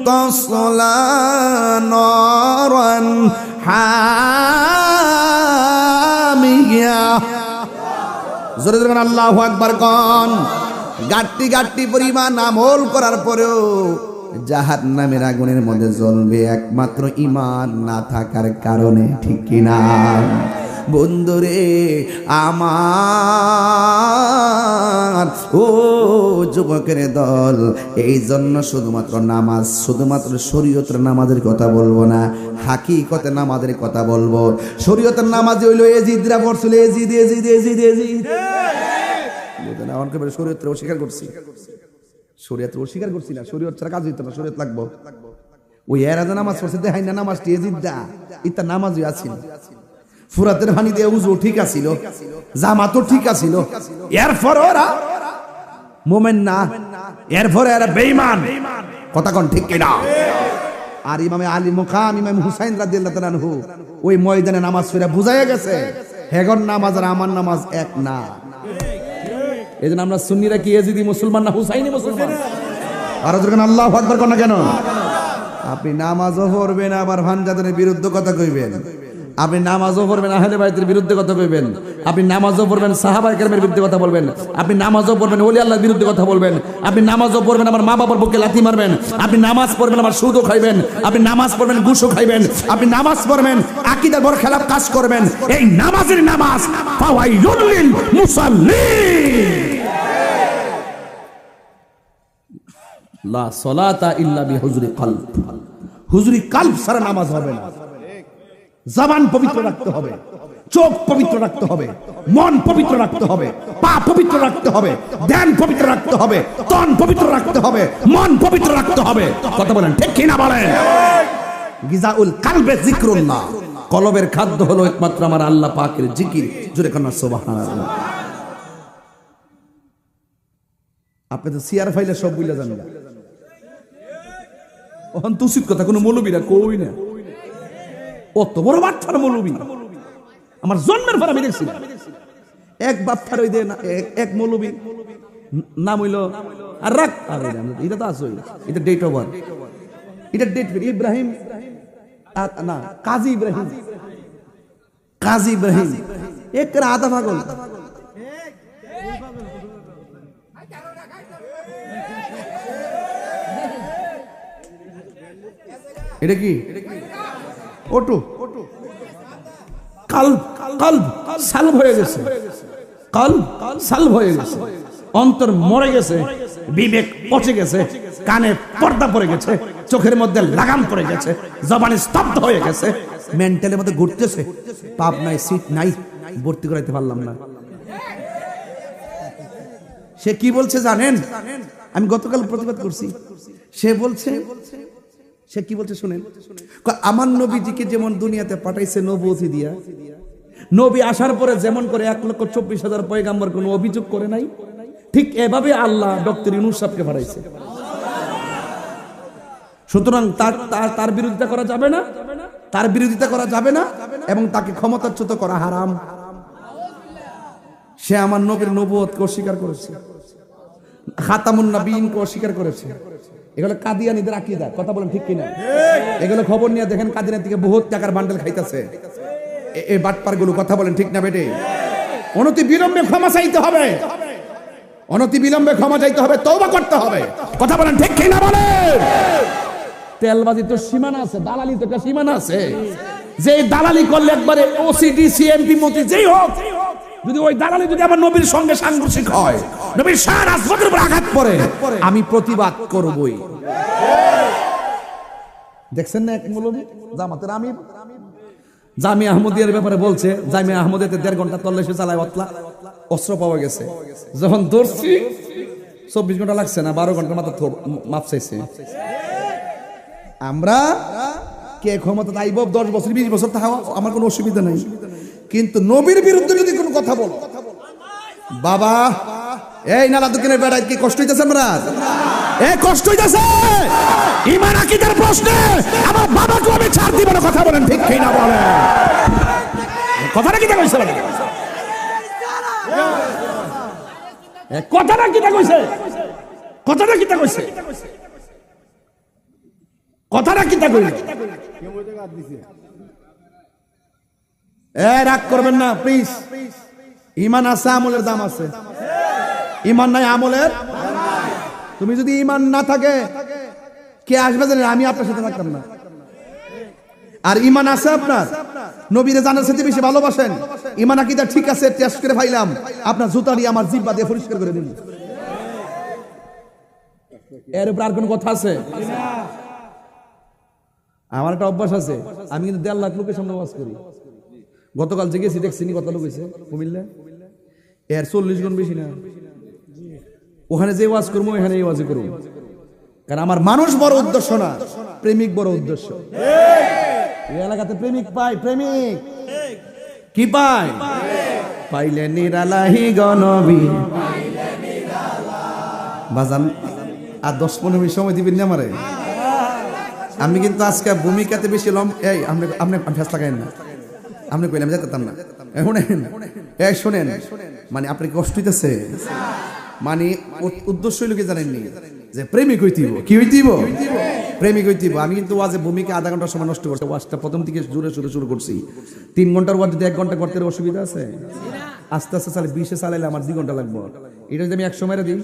তাসলা নারান হামিয়া। জোরে জোরে আল্লাহু আকবার কোন। গাট্টি গাট্টি পরিমাণ আমল করার পরেও জাহান্নামের আগুনের মধ্যে জ্বলবে একমাত্র ঈমান না থাকার কারণে, ঠিক কিনা বন্ধুরে আমার ও যুবকের দল? এই জন্য শুধুমাত্র নামাজ, শুধুমাত্র শরীয়তের নামাজের কথা বলবো না, হাকিকতে নামাজের কথা বলবো। শরীয়তের নামাজ হইল এজিদরা পড়ছিল, এজিদ এজিদ এজিদ এজিদ। শরীয়তকে অস্বীকার করছি, শরীয়তকে অস্বীকার করছি না, শরীয়ত ছাড়া কাজ হইতো না, শরীয়ত লাগবো। ওই এরা যে নামাজ পড়ছে দেখাই না নামাজটি এজিদা, ইতা নামাজই আছিল। ফুরাতের পানি দিয়ে উজু ঠিক আছিল, জামাতও ঠিক আছিল, এরপর ওরা মোমেন না, এরপর এরা বেঈমান। কথা কোন ঠিক কিনা? আর ইমামে আলী মুকাম ইমাম হুসাইন রাদিয়াল্লাহু তাআলা আনহু ওই ময়দানে নামাজ পড়ে বুঝাইয়া গেছে হেগর নামাজ আর আমার নামাজ এক না। এজন্য আমরা সুন্নিরা কি এজিদি মুসলমান না হুসাইনি মুসলমান? আর যখন আল্লাহু আকবার কোন না কেন? আপনি নামাজও পড়বেন আবার ভানজাতের বিরুদ্ধে কথা কইবেন, আপনি নামাজও পড়বেন আহলে বাইতের বিরুদ্ধে কথা কইবেন, আপনি নামাজও পড়বেন সাহাবায়ে কেরামের বিরুদ্ধে কথা বলবেন, আপনি নামাজও পড়বেন ওলি আল্লাহর বিরুদ্ধে কথা বলবেন, আপনি নামাজও পড়বেন আমার মা বাবার বুকে লাথি মারবেন, আপনি নামাজ পড়বেন আমার সুদও খাইবেন, আপনি নামাজ পড়বেন ঘুষও খাইবেন, আপনি নামাজ পড়বেন আকীদার বড় খেলাফ কাজ করবেন। এই নামাজের নামাজ ফাওয়াইলুল লিল মুসাল্লিন, লা সালাতা ইল্লা বিহুজুরি কলব। হুজুরি কলব ছাড়া নামাজ হবে না। জবান পবিত্র রাখতে হবে, চোখ পবিত্র রাখতে হবে, মন পবিত্র রাখতে হবে, পা পবিত্র রাখতে হবে, ধ্যান পবিত্র রাখতে হবে, তন পবিত্র রাখতে হবে, মন পবিত্র রাখতে হবে। কথা বলেন ঠিক কিনা বলেন? গিজাউল কালবে যিকরুল্লাহ, কলবের খাদ্য হলো একমাত্র আমার আল্লাহ পাকের জিকির। জোরে কান্না সুবহানাল্লাহ। আপনি তো সিয়ার ফাইলে সব বুঝলা জানেন, ওখান তো উচিত কথা কোনো মৌলবীরা কই না, অত বড় বাচ্চার মৌলবী আমার জন্মের পর আমি দেখছি। এক বাচ্চার ওই এক মৌলবী নাম হইল আর রাখ, এটা তো আসই, এটা ডেট অফ বার্থ, এটা ডেট ইব্রাহিম না কাজী ইব্রাহিম, কাজী ইব্রাহিম এক আধা পাগল। এটা কি ওটু কালব, কালব সালব হয়ে গেছে, কালব সালব হয়ে গেছে, অন্তর মরে গেছে, বিবেক পচে গেছে, কানে পর্দা পড়ে গেছে, চোখের মধ্যে লাগাম পড়ে গেছে, জবানে স্তব্ধ হয়ে গেছে, মেন্টালের মধ্যে ঘুরতেছে, পাপ নাই সিট নাই, ভর্তি করাইতে পারলাম না। সে কি বলছে জানেন? আমি গতকাল প্রতিবাদ করছি, সে বলছে, সে কি বলছে শুনেন, আমার নবীজিকে যেমন দুনিয়াতে পাঠাইছে নবুয়তি দিয়া, নবী আসার পরে যেমন করে 1,24,000 পয়গাম্বর কোনো অভিযোগ করে নাই, ঠিক এভাবে আল্লাহ ডক্টর ইউনূস সাহেবকে পাঠাইছে। সুতরাং তার বিরোধিতা করা যাবে না, তার বিরোধিতা করা যাবে না, এবং তাকে ক্ষমতাচ্যুত করা হারাম। সে আমার নবীর নবুয়তকে অস্বীকার করেছে, খাতামুন নবীনকে অস্বীকার করেছে। এগুলো কাদিয়ানীদের আকীদা। কথা বলেন ঠিক কিনা? এগুলো খবর নিয়ে দেখেন কাদিয়ানী থেকে বহুত টাকার বান্ডেল খাইতেছে এই বাটপারগুলো। কথা বলেন ঠিক না বেটে? অনতি বিলম্বে ক্ষমা চাইতে হবে, অনতি বিলম্বে ক্ষমা চাইতে হবে, তওবা করতে হবে। কথা বলেন ঠিক কিনা বলেন? তেলবাজি তো সীমানা আছে, দালালি তো একটা সীমানা আছে। যে দালালি করলে একবারে ওসিডি সিএমপি মন্ত্রী যেই হোক, যদি ওই দালালি যদি আমার নবীর সঙ্গে সাংঘর্ষিক হয়, নবীর শান আজমতের উপর আঘাত পড়ে, আমি প্রতিবাদ করবই। দেখছেন না এক মৌলবী জামাতের আমির জামিয়া আহমদিয়ার ব্যাপারে বলছে, জামিয়া আহমদিয়াতে 1.5 ঘন্টা তল্লাশি চালায়, অস্ত্র পাওয়া গেছে। যখন ধরছি 24 ঘন্টা লাগছে না, 12 ঘন্টার মাত্র মাপ চাইছে। আমরা কে ক্ষমতা আইব 10 বছর 20 বছর থাকা আমার কোনো অসুবিধা নাই, কিন্তু নবীর বিরুদ্ধে যদি কোনো কথা বল, বাবা এই নালা দোকানের বেড়ায় কি কষ্ট হইতেছে? আমরা এ কষ্ট হইতেছে ঈমান আকীদার প্রশ্নে আমার বাবাকে আমি ছাড় দিব না। কথা বলেন ঠিক কিনা বলেন? কথাটা কি কইছে? কথাটা কি কইছে? কথাটা কি কইছে? কথাটা কি কইছে? রাগ করবেন না প্লিজ। ঈমান আছে, আমলের দাম আছে। ঈমান নাই, আমলের তুমি যদি ঈমান না থাকে কে আসবে জানেন? আমি আপনার সাথে থাকতাম না। আর ঈমান আছে আপনার, নবীরে জানার সাথে বেশি ভালোবাসেন, ঈমান আকীদা ঠিক আছে, টেস্ট করে পাইলাম, আপনার জুতা দিয়ে আমার জিহ্বা দিয়ে পরিষ্কার করে দিন। এর উপর আর কোন কথা আছে? আমার একটা অভ্যাস আছে, আমি কিন্তু 1.5 লাখ লোকের সামনে ওয়াজ করি। গতকাল যে গেছি দেখছি কত লোক হয়েছে কুমিল্লা, এর 40 গুণ বেশি না। ওখানে যে ওয়াজ করবো এখানে এই ওয়াজই করবো, কারণ আমার মানুষ বড় উদ্দেশ্য না, প্রেমিক বড় উদ্দেশ্য। এই এলাকাতে প্রেমিক পাই, প্রেমিক কি পাই? পাইলে নিরালাহি গনবী বাজান। আর 10-15 মিনিট সময় দিবেন না আমারে? আমি কিন্তু আজকে ভূমিকাতে বেশি এই আপনি ফেস লাগাইন না, আপনি কইলে আমি যেতাম না। শোনেন, মানে আপনি কষ্ট হইতেছে, মানে উদ্দেশ্য হইল কি জানেননি? যে প্রেমিক হইতিব। কি হইতিব? প্রেমিক হইতিব। আমি কিন্তু ওয়াজে ভূমিকা আধা ঘন্টার সময় নষ্ট করছি। ওয়াজটা প্রথম থেকে জোরে জোরে শুরু করছি। 3 ঘন্টার ওয়াজ যদি 1 ঘন্টা করতে অসুবিধা আছে? আস্তে আস্তে চালে 20-এ চালাইলে আমার 2 ঘন্টা লাগবে। এটা যদি আমি 100 মেরে দিই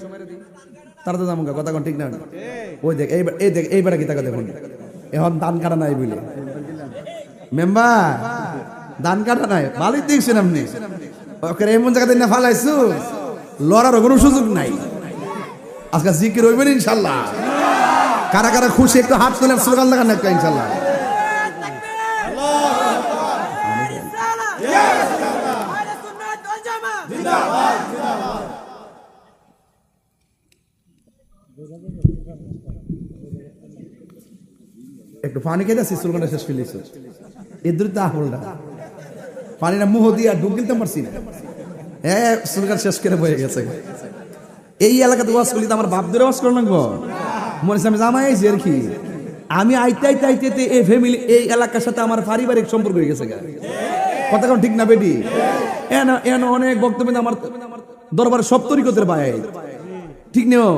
তারা তো যাবো কথা কোন ঠিক না। ওই দেখ এইবারে কি টাকা দেখুন, এখন ধান কাটা নাই বলে মেম্বার, ধান কাটা নাই ভালোই দেখছেন আপনি। ওকে এমন জায়গাতে না ফালাইছু, লড়ার কোনো সুযোগ নাই। আজকে জিকির হইবেন ইনশাল্লাহ। কারা কারা খুশি একটু হাত তুলে স্লোগান লাগান একটা ইনশাল্লাহ। একটু পানি খেয়ে যাচ্ছি, স্লোগানটা শেষ করে দিয়েছে। এদের তো আহলটা পানিটা মুহ দিয়ে আর ডুব গিলতে পারছি না। হ্যাঁ, স্লোগান শেষ করে বয়ে গেছে। এই এলাকাতে ওয়াজ করলি তো আমার বাপ ধরে ওয়াজ করে লাগবো। মনে হচ্ছে আমি জামাই আইছি আর কি। আমি আইতে এই ফ্যামিলি, এই এলাকার সাথে আমার পারিবারিক সম্পর্ক হয়ে গেছে। কথা কোন ঠিক না বেটি? এন অনেক বক্তব্য আমার দরবারে সব তরিকতের ভাই, ঠিক নিও।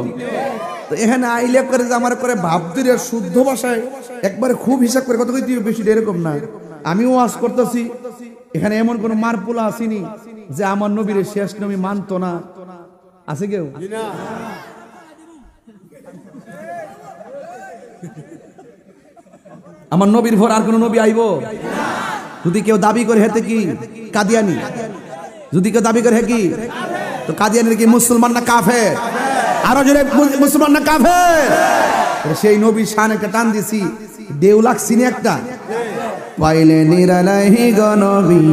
তো এখানে আইলে করে যে আমার করে ভাব ধরে শুদ্ধ ভাষায় একবারে খুব হিসাব করে কথা কইতে বেশি এরকম না। আমিও ওয়াজ করতেছি, এখানে এমন কোন মারপুলা আসেনি যে আমার নবীর শেষ নবী মানতো না। আছে কেউ? আমার নবীর ভর আর কোন নবী আইব? যদি কেউ দাবি করে হেতে কি কাদিয়ানি, যদি কেউ দাবি করে হে কি, তো কাদিয়ানি কি মুসলমান না কাফের? আরো জোরে মুসলমান না কাফের? সেই নবীর শান একটা টান দিছি, দেউ লাগছি না একটা। পাইলে নিরালাহি গনবী,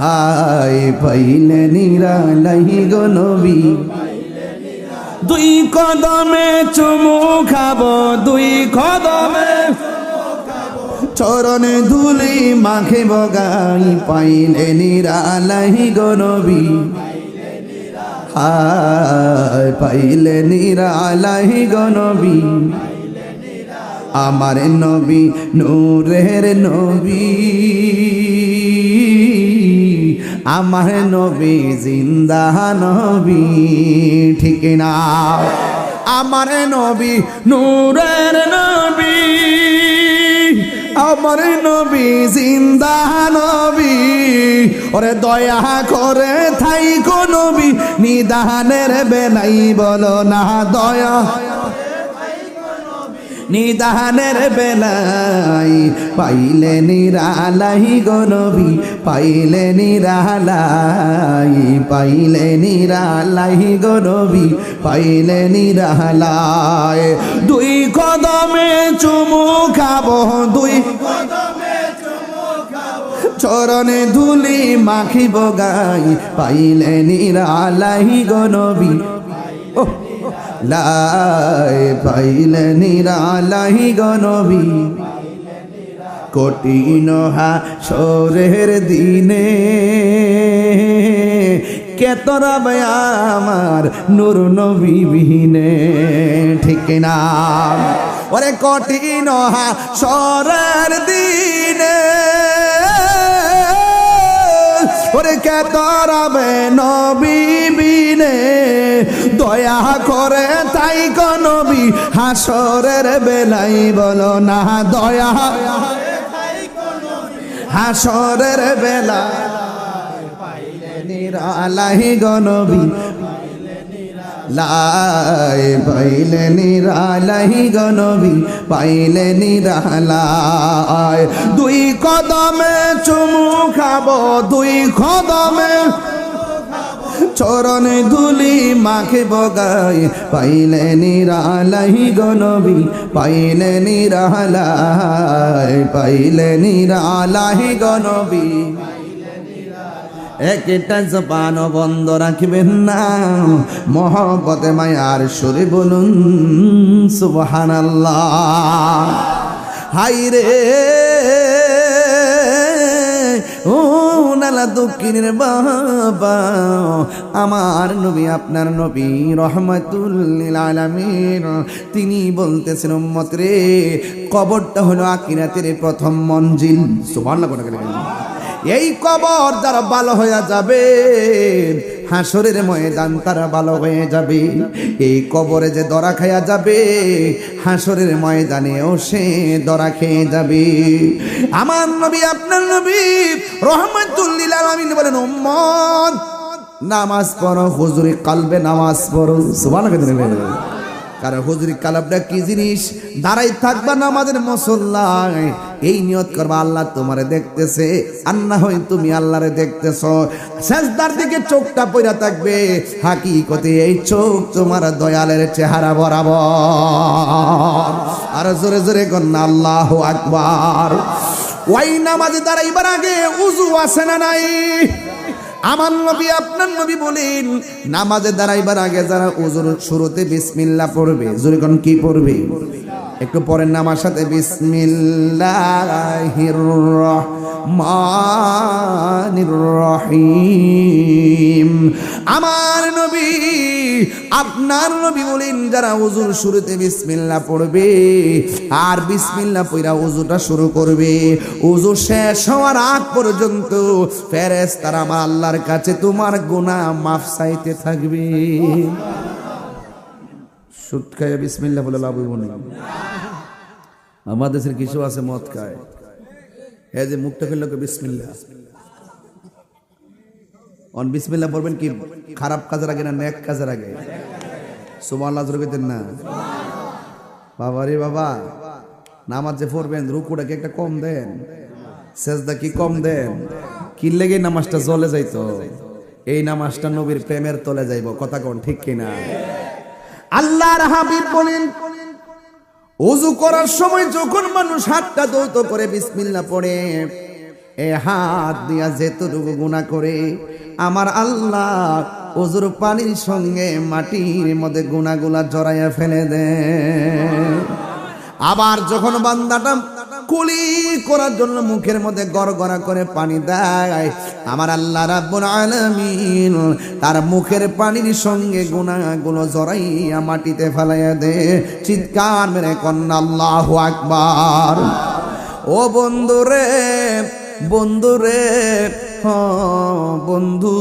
হাই পাইলে নিরালাহি গনবী। 2 কদমে চুমু খাবো, 2 কদমে চরণে ধুলি মাখিব গাই। পাইলে নিরালাহি গনবী, হাই পাইলে নিরালাহি গনবী। আমার নবী নূরের নবী, আমার নবী জিন্দা নবী, ঠিক না? আমার নবী নূরের নবী, আমার নবী জিন্দা নবী। ওরে দয়া করে থাইকো নবী, নিদানের বেলাই বলো না দয়া, নিদানের বেলাই। পাইলে নিরালাই গনবী, পাইলে নিরালাই, পাইলে নিরালাই গনবী, পাইলে নিরালাই। 2 কদমে চুমু খাবো, 2 কদমে চুমু খাবো, চরণে ধুলি মাখিব গাই। পাইলে নিরালাই গনবী, লাই পাইলে নিরালাহি গনবী। কঠিন হাসরের দিনে কে তরাবে আমার নূর নবী বিহীনে, ঠিক না? ওরে কঠিন হাসরের দিনে ওরে কে তরাবে নবী বিনে। দয়া করে তাই গো নবী হাসরের বেলাই বলো না দয়া, হাসরের বেলায় পাইলে নিরালাই গো নবী, লাই পাইলে নিরালাই গো নবী পাইলে নিরালাই দুই কদমে চুমু খাবো দুই কদমে চরণ ধুলি মাখে বগাই পাইলে নিরালাই গো নবী পাইলে নিরালাই পাইলে নিরালাই গো নবী একটা জবান বন্ধ রাখবেন না মহব্বতে মায়ার সুরে বলুন সুবহানাল্লাহ হাই রে ও নালা দক্ষিণের বাবা আমার নবী আপনার নবী রহমাতুল লিল আলামিন তিনি বলতেছেন উম্মত রে কবরটা হলো আখিরাতের প্রথম মঞ্জিল সুবহানাল্লাহ এই কবর যারা ভালো হয়ে যাবে হাসরের ময়দান তারা ভালো হয়ে যাবে এই কবরে যে দরা খায়া যাবে হাসরের ময়দানেও সে দরা খেয়ে যাবে আমার নবী আপনার নবী রহমাতুল লিল আলামিন বলেন উম্মত নামাজ পড়ো হুজুরি কলবে নামাজ পড়ো সুবহানাল্লাহ কারণ হুজুরি কালাবটা কি জিনিস দাঁড়াই থাকবা নামাজের মুসল্লায় এই নিয়ত করবা আল্লাহ তোমারে দেখতেছে আর না হয় তুমি আল্লাহরে দেখতেছো সেজদার দিকে চোখটা পইরা থাকবে হাকিকতে এই চোখ তোমার দয়ালের চেহারা বরাবর আর জোরে জোরে কন্যা আল্লাহু আকবার ওই নামাজে দাঁড়াইবার আগে উযু আছে না নাই আমার নবী আপনার নবী বলেন নামাজে দাঁড়াইবার আগে যারা ওযুর শুরুতে বিসমিল্লাহ পড়বে জোরে কোন কি পড়বে একটু পরের নামার সাথে বিসমিল্লাহির রহমানির রহিম আমার নবী আপনার নবী বলেন যারা ওযুর শুরুতে বিসমিল্লাহ পড়বে আর বিসমিল্লাহ পড়া ওযুটা শুরু করবে ওযু শেষ হওয়ার আগ পর্যন্ত ফেরেশতারা আমার আল্লাহর কাছে তোমার গুনাহ মাফ চাইতে থাকবে সুদ খায় বিসমিল্লাহ বলে লাভ হইব না আমাদের দেশের কিছু আছে মদ খায় এই যে মুখটা খুললো বিসমিল্লাহ অন বিসমিল্লাহ বলবেন কি খারাপ কাজের আগে না নেক কাজের আগে সুবহানাল্লাহ জোরে কইতেন না বাবা রে বাবা নামাজ যে পড়বেন রুকুটা কি একটা কম দেন সেজদা কি কম দেন কি লেগে নামাজটা জ্বলে যাইতো এই নামাজটা নবীর প্রেমের তলে যাইব কথা কোন ঠিক কিনা আল্লাহর হাবিব বলেন ওযু করার সময় যখন মানুষ হাতটা ধৌত করে বিসমিল্লাহ পড়ে এ হাত দিয়া যেতটুকু গুনাহ করে আমার আল্লাহ ওযুর পানির সঙ্গে মাটির মধ্যে গুনাহগুলা জড়াইয়া ফেলে দেয় আবার যখন বান্দাটা কুলি করার জন্য মুখের মধ্যে গড়গড়া করে পানি দেয় আমার আল্লাহ রাব্বুল আলামিন তার মুখের পানির সঙ্গে গুনাহগুলো জড়াইয়া মাটিতে ফেলাইয়া দেয় চিৎকার মেরে কন্না আল্লাহু আকবার ও বন্ধুরে বন্ধুরে বন্ধু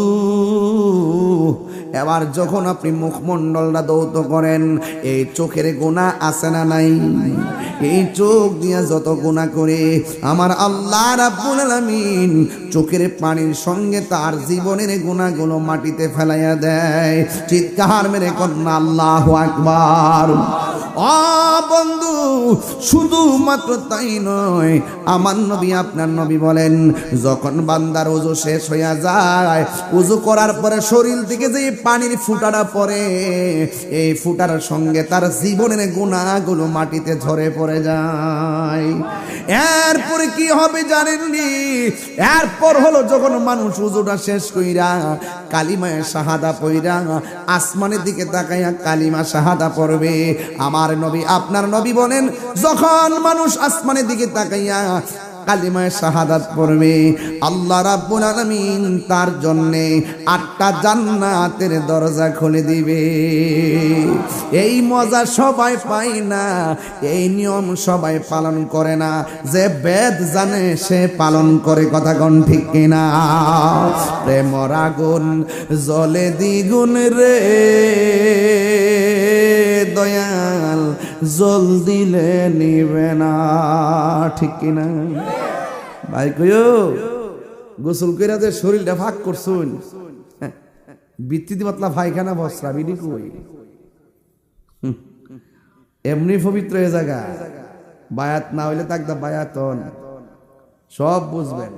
এবার যখন আপনি মুখমণ্ডলটা ধৌত করেন এই চোখের গুনাহ আছে না নাই এই চোখ দিয়া যত গুনাহ করে আমার আল্লাহ রাব্বুল আলামিন চোখের পানির সঙ্গে তার জীবনের গুনাহগুলো মাটিতে ফেলাইয়া দেয় চিৎকার মেরে কন্না আল্লাহু আকবার ও বন্ধু শুধুমাত্র তাই নয় আমার নবী আপনার নবী বলেন যখন বান্দার ওযু শেষ হইয়া যায় ওযু করার পরে শরীর থেকে যে পানির ফুটাটা পড়ে এই ফুটার সঙ্গে তার জীবনের গুনাহগুলো মাটিতে ঝরে পড়ে যায় এরপরে কি হবে জানেননি এরপর হলো যখন মানুষ ওযুটা শেষ কইরা কালিমায়ে শাহাদা পড়া আসমানের দিকে তাকাইয়া কালিমা শাহাদা পড়বে আমার নবী আপনার নবী বলেন যখন মানুষ আসমানের দিকে তাকাইয়া কালিমায়ে শাহাদাত পড়বে আল্লাহ রাব্বুল আলামিন তার জন্য 8টা জান্নাতের দরজা খুলে দিবে এই মজা সবাই পায় না এই নিয়ম সবাই পালন করে না যে বেদ জানে সে পালন করে কথা কোন ঠিক কিনা প্রেমর আগুন জ্বলে দ্বিগুণ রে দয়াল জল দিলে নিবে না ঠিক কিনা ভাই কইও গোসল কইরা যে শরীরটা ভাগ করছুন বৃত্তিতে পাতলা পায়খানা বস্ত্রা বিডি কই এমনি পবিত্র এ জায়গা বায়াত না হইলে তাকদা বায়াতন সব বুঝবেন।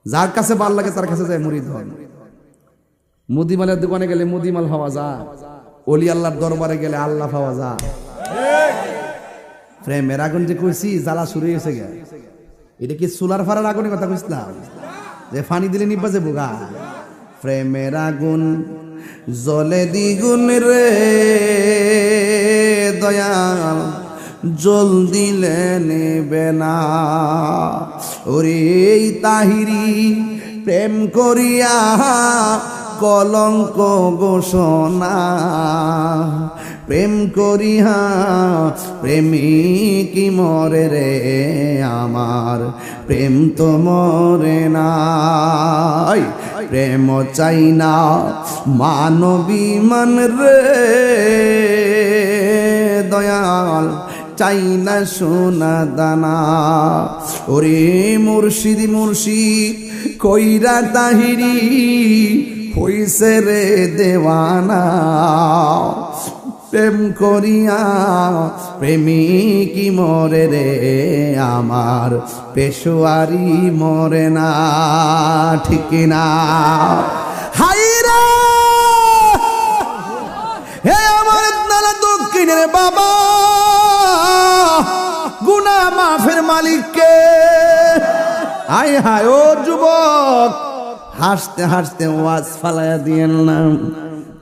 যার কাছে ভাল লাগে তার কাছে যায় মুরিদ হন। মুদিমালের দোকানে গেলে মুদিমাল পাওয়া যায়, ওলি আল্লাহর দরবারে গেলে আল্লাহ পাওয়া যায়। প্রেমের আগুন যে কইছি জ্বালা শুরু হয়েছে গে, এটা কি চুলার ফাড়ার আগুনের কথা কইছিলাম যে ফানি দিলে নিবা যাবো গা। প্রেমের আগুন জলে দ্বিগুণ রে দয়াল, জল দিলে নেবে না। ওরে তাহিরি প্রেম করিয়া কলঙ্ক ঘোষণা, প্রেম করিয়া প্রেমিকি মরে রে আমার, প্রেম তো মরে না। প্রেম চাই না মানবী মান রে দয়াল, চাই না সোনা দানা। ওরে মুর্শিদ মুর্শিদ কইরা তাহিরি হইছে রে দেওয়ানা, প্রেম করিয়া প্রেমিকি মরে রে আমার, পেশোয়ারি মরে না। ঠিক না? হাইরা হে আমার নানা দক্ষিণের বাবা, গুনাহ মাফের মালিককে। হায় হায় ও যুবক, হাসতে হাসতে ওয়াজ ফালাইয়া দিয়েন না।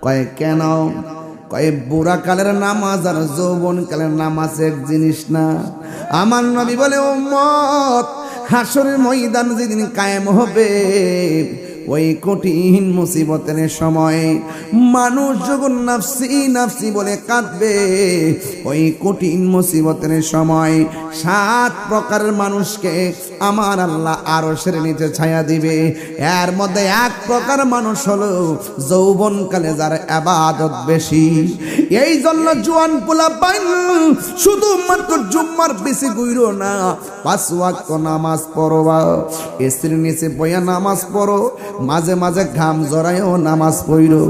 কয় কেন? কয় বুড়া কালের নামাজ আর যৌবন কালের নামাজ এক জিনিস না। আমার নবী বলে উম্মত, হাসরের ময়দান যেদিন কায়েম হবে, ওই কঠিন মুসিবতের সময় মানুষ যখন নাফসি নাফসি বলে কাঁদবে, ওই কঠিন মুসিবতের সময় 7 প্রকারের মানুষকে আমার আল্লাহ আরশের নিচে ছায়া দিবে। এর মধ্যে 1 প্রকার মানুষ হলো যৌবনকালে যার ইবাদত বেশি। এই জন্য জোয়ান পোলাপাইন শুধুমাত্র জুম্মার বেশি গুইরো না, 5 ওয়াক্ত নামাজ পড়বা, এসির নিচে বইয়া নামাজ পড়ো, মাঝে মাঝে ঘাম জড়ায়ও নামাজ পড়ো,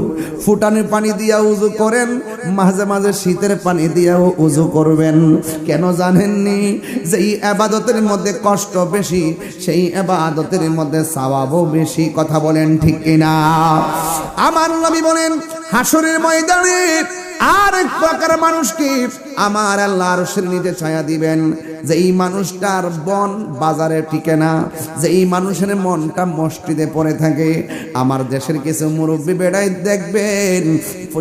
ফুটানের পানি দিয়া উযু করেন, মাঝে মাঝে শীতের পানি দিয়াও উযু করবেন। কেন জানেননি? যেই ইবাদতের মধ্যে কষ্ট বেশি, সেই ইবাদতের মধ্যে সওয়াবও বেশি। কথা বলেন ঠিক কিনা? আমার নবী বলেন হাসরের ময়দানে আর এক প্রকার মানুষকে আমার আল্লাহ আরশের নিচে ছায়া দিবেন, যেই মানুষটার বন বাজারে টিকে না, যেই মানুষের মনটা মসজিদে পড়ে থাকে। আমার দেশের কিছু মুরব্বী বেড়াই দেখবেন,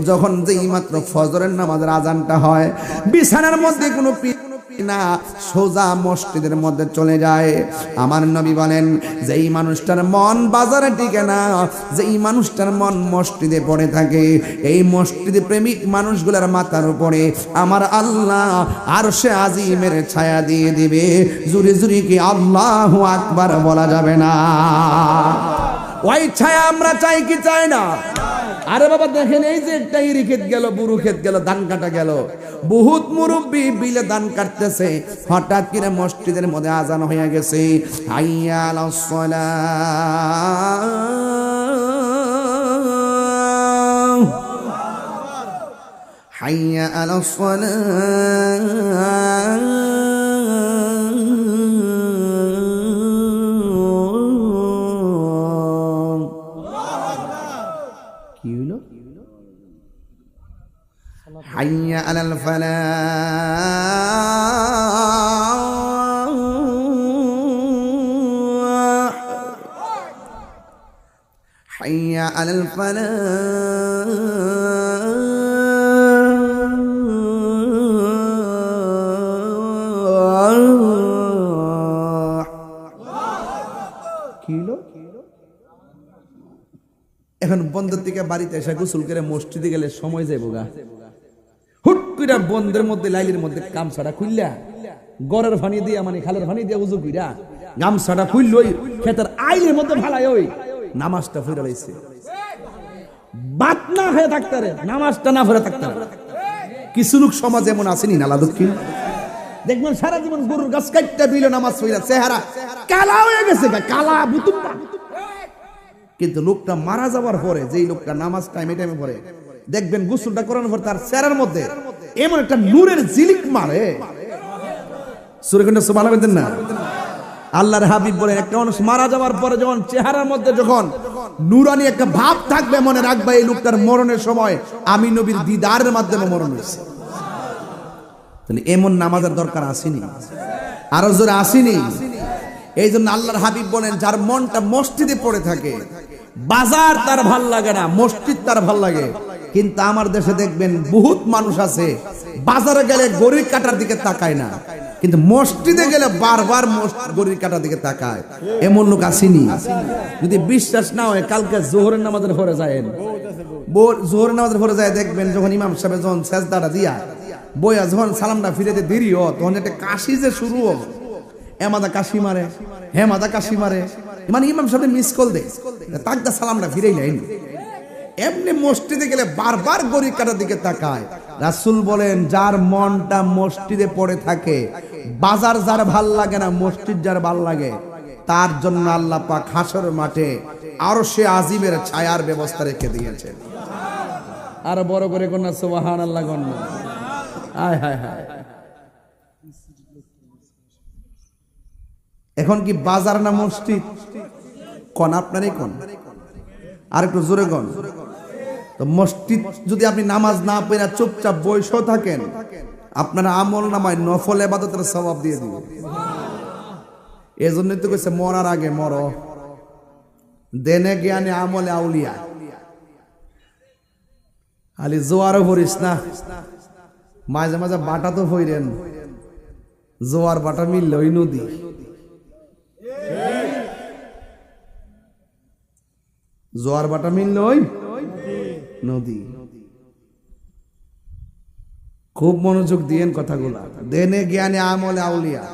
যখন যেই মাত্র ফজরের নামাজের আজানটা হয়, বিছানার মধ্যে কোনো না, সোজা মসজিদের মধ্যে চলে যায়। আমার নবী বলেন যেই মানুষটার মন বাজারে টিকে না, যেই মানুষটার মন মসজিদে পড়ে থাকে, এই মসজিদে প্রেমিক মানুষগুলোর মাথার উপরে আমার আল্লাহ আরশে আজিমের ছায়া দিয়ে দিবে। জুরি জুরি কি আল্লাহু আকবার বলা যাবে না? ওই ছায়া আমরা চাই কি চাই না? আরে বাবা দেখেন, এই যে একটা ইরি ক্ষেত গেল, বুরু ক্ষেত গেল, ধান কাটা গেল, বহুত মুরব্বী বিলে ধান কাটতেছে, হঠাৎ করে মসজিদের মধ্যে আজান হয়ে গেছে, হাইয়া আলাস সালাহ, হাইয়া আলাস সালাহ। হাইয়া আলাল ফালাহ, হাইয়া আলাল ফালাহ। কি হলো? এখন বন্ধের থেকে বাড়িতে এসে গোসল করে মসজিদে গেলে সময় যাইব গা। হুট করে বন্ধের মধ্যে লাইলের মধ্যে গামছাটা খুললা, গড়ের পানি দিয়া মানে খালের পানি দিয়া উজু কইরা গামছাটা খুলল, ওই ক্ষেতের আইলের মধ্যে ফালাই ওই নামাজটা ফিরে লাইছে। বাত না হয়ে থাকতে রে, নামাজটা না ফিরে থাকতে রে। কিছু লোক সমাজ এমন আসেনি নালা দক্ষিণ, দেখবেন সারা জীবন গরুর গাছ কাটতে দিল, নামাজ পড়া চেহারা কালা হয়ে গেছে, কালা বুতুম। কিন্তু লোকটা মারা যাওয়ার পরে, যেই লোকটা নামাজ টাইমে পড়ে, দেখবেন গোসলটা করানোর পর তার চেহারার মধ্যে এমন একটা নূরের ঝিলিক মারে। সূরা কোনটা সুবহানাল্লাহ বলেন না? আল্লাহর হাবিব বলেন একটা মানুষ মারা যাওয়ার পরে যখন চেহারার মধ্যে যখন নূরানি একটা ভাব থাকবে, মনে রাখবে এই লোকটার মরণের সময় আমি নবীর দিদারের মাধ্যমে মরণ হয়েছে। তাহলে এমন নামাজের দরকার আসেনি? আরো জোরে আসেনি? এই জন্য আল্লাহর হাবিব বলেন যার মনটা মসজিদে পড়ে থাকে, বাজার তার ভাল লাগে না, মসজিদ তার ভাল লাগে। কিন্তু আমার দেশে দেখবেন বহুত মানুষ আছে বাজারে গেলে গড়ির কাটার দিকে তাকায় না, কিন্তু মসজিদে গেলে বারবার গড়ির কাটার দিকে তাকায়। এমন লোক আসেনি? যদি বিশ্বাস না হয় কালকে জোহরের নামাজের পরে যায়েন, জোহরের নামাজের পরে যায় দেখবেন যখন ইমাম সাহেব যখন সেজদাটা দিয়া বইয়া যখন সালামটা ফিরেতে দেরি হ, তখন একটা কাশি যে শুরু হোক, এমাদা কাশি মারে, হেমাদা কাশি মারে, মানে ইমাম সাহেব মিস কল দেয়, তাকদা সালামটা ফিরেই নেয়নি। এমনি মসজিদে গেলে বারবার গড়ির কাটার দিকে তাকায়। রাসূল বলেন যার মনটা মসজিদে পড়ে থাকে, বাজার যার ভাল লাগে না, মসজিদ যার ভাল লাগে, তার জন্য আল্লাহ পাক হাসরের মাঠে আরশে আজিমের ছায়ার ব্যবস্থা রেখে দিয়েছেন। আর বড় করে কোন সুবহানাল্লাহ গণ, আয় হায় হায়। এখন কি বাজার না মসজিদ? কোন আপনারই কোন, আর একটু জোরে কোন। তো মসজিদ যদি আপনি নামাজ না পড়ে চুপচাপ বসে থাকেন, আপনার আমল নামায় নফল ইবাদতের সওয়াব দিয়ে দিবে। এজন্যই তো কইছে মরার আগে মরো, দেনে জ্ঞানে আমলে আউলিয়া। খালি জোয়ারও ভরিস না, মাঝে মাঝে বাটা তো ফইরেন, জোয়ার বাটা মিললে ওই নদী। জোয়ার বাটা মিললে ওই নদী। খুব মনোযোগ দিয়েন কথাগুলা। দেনে জ্ঞানে আমলে আউলিয়া।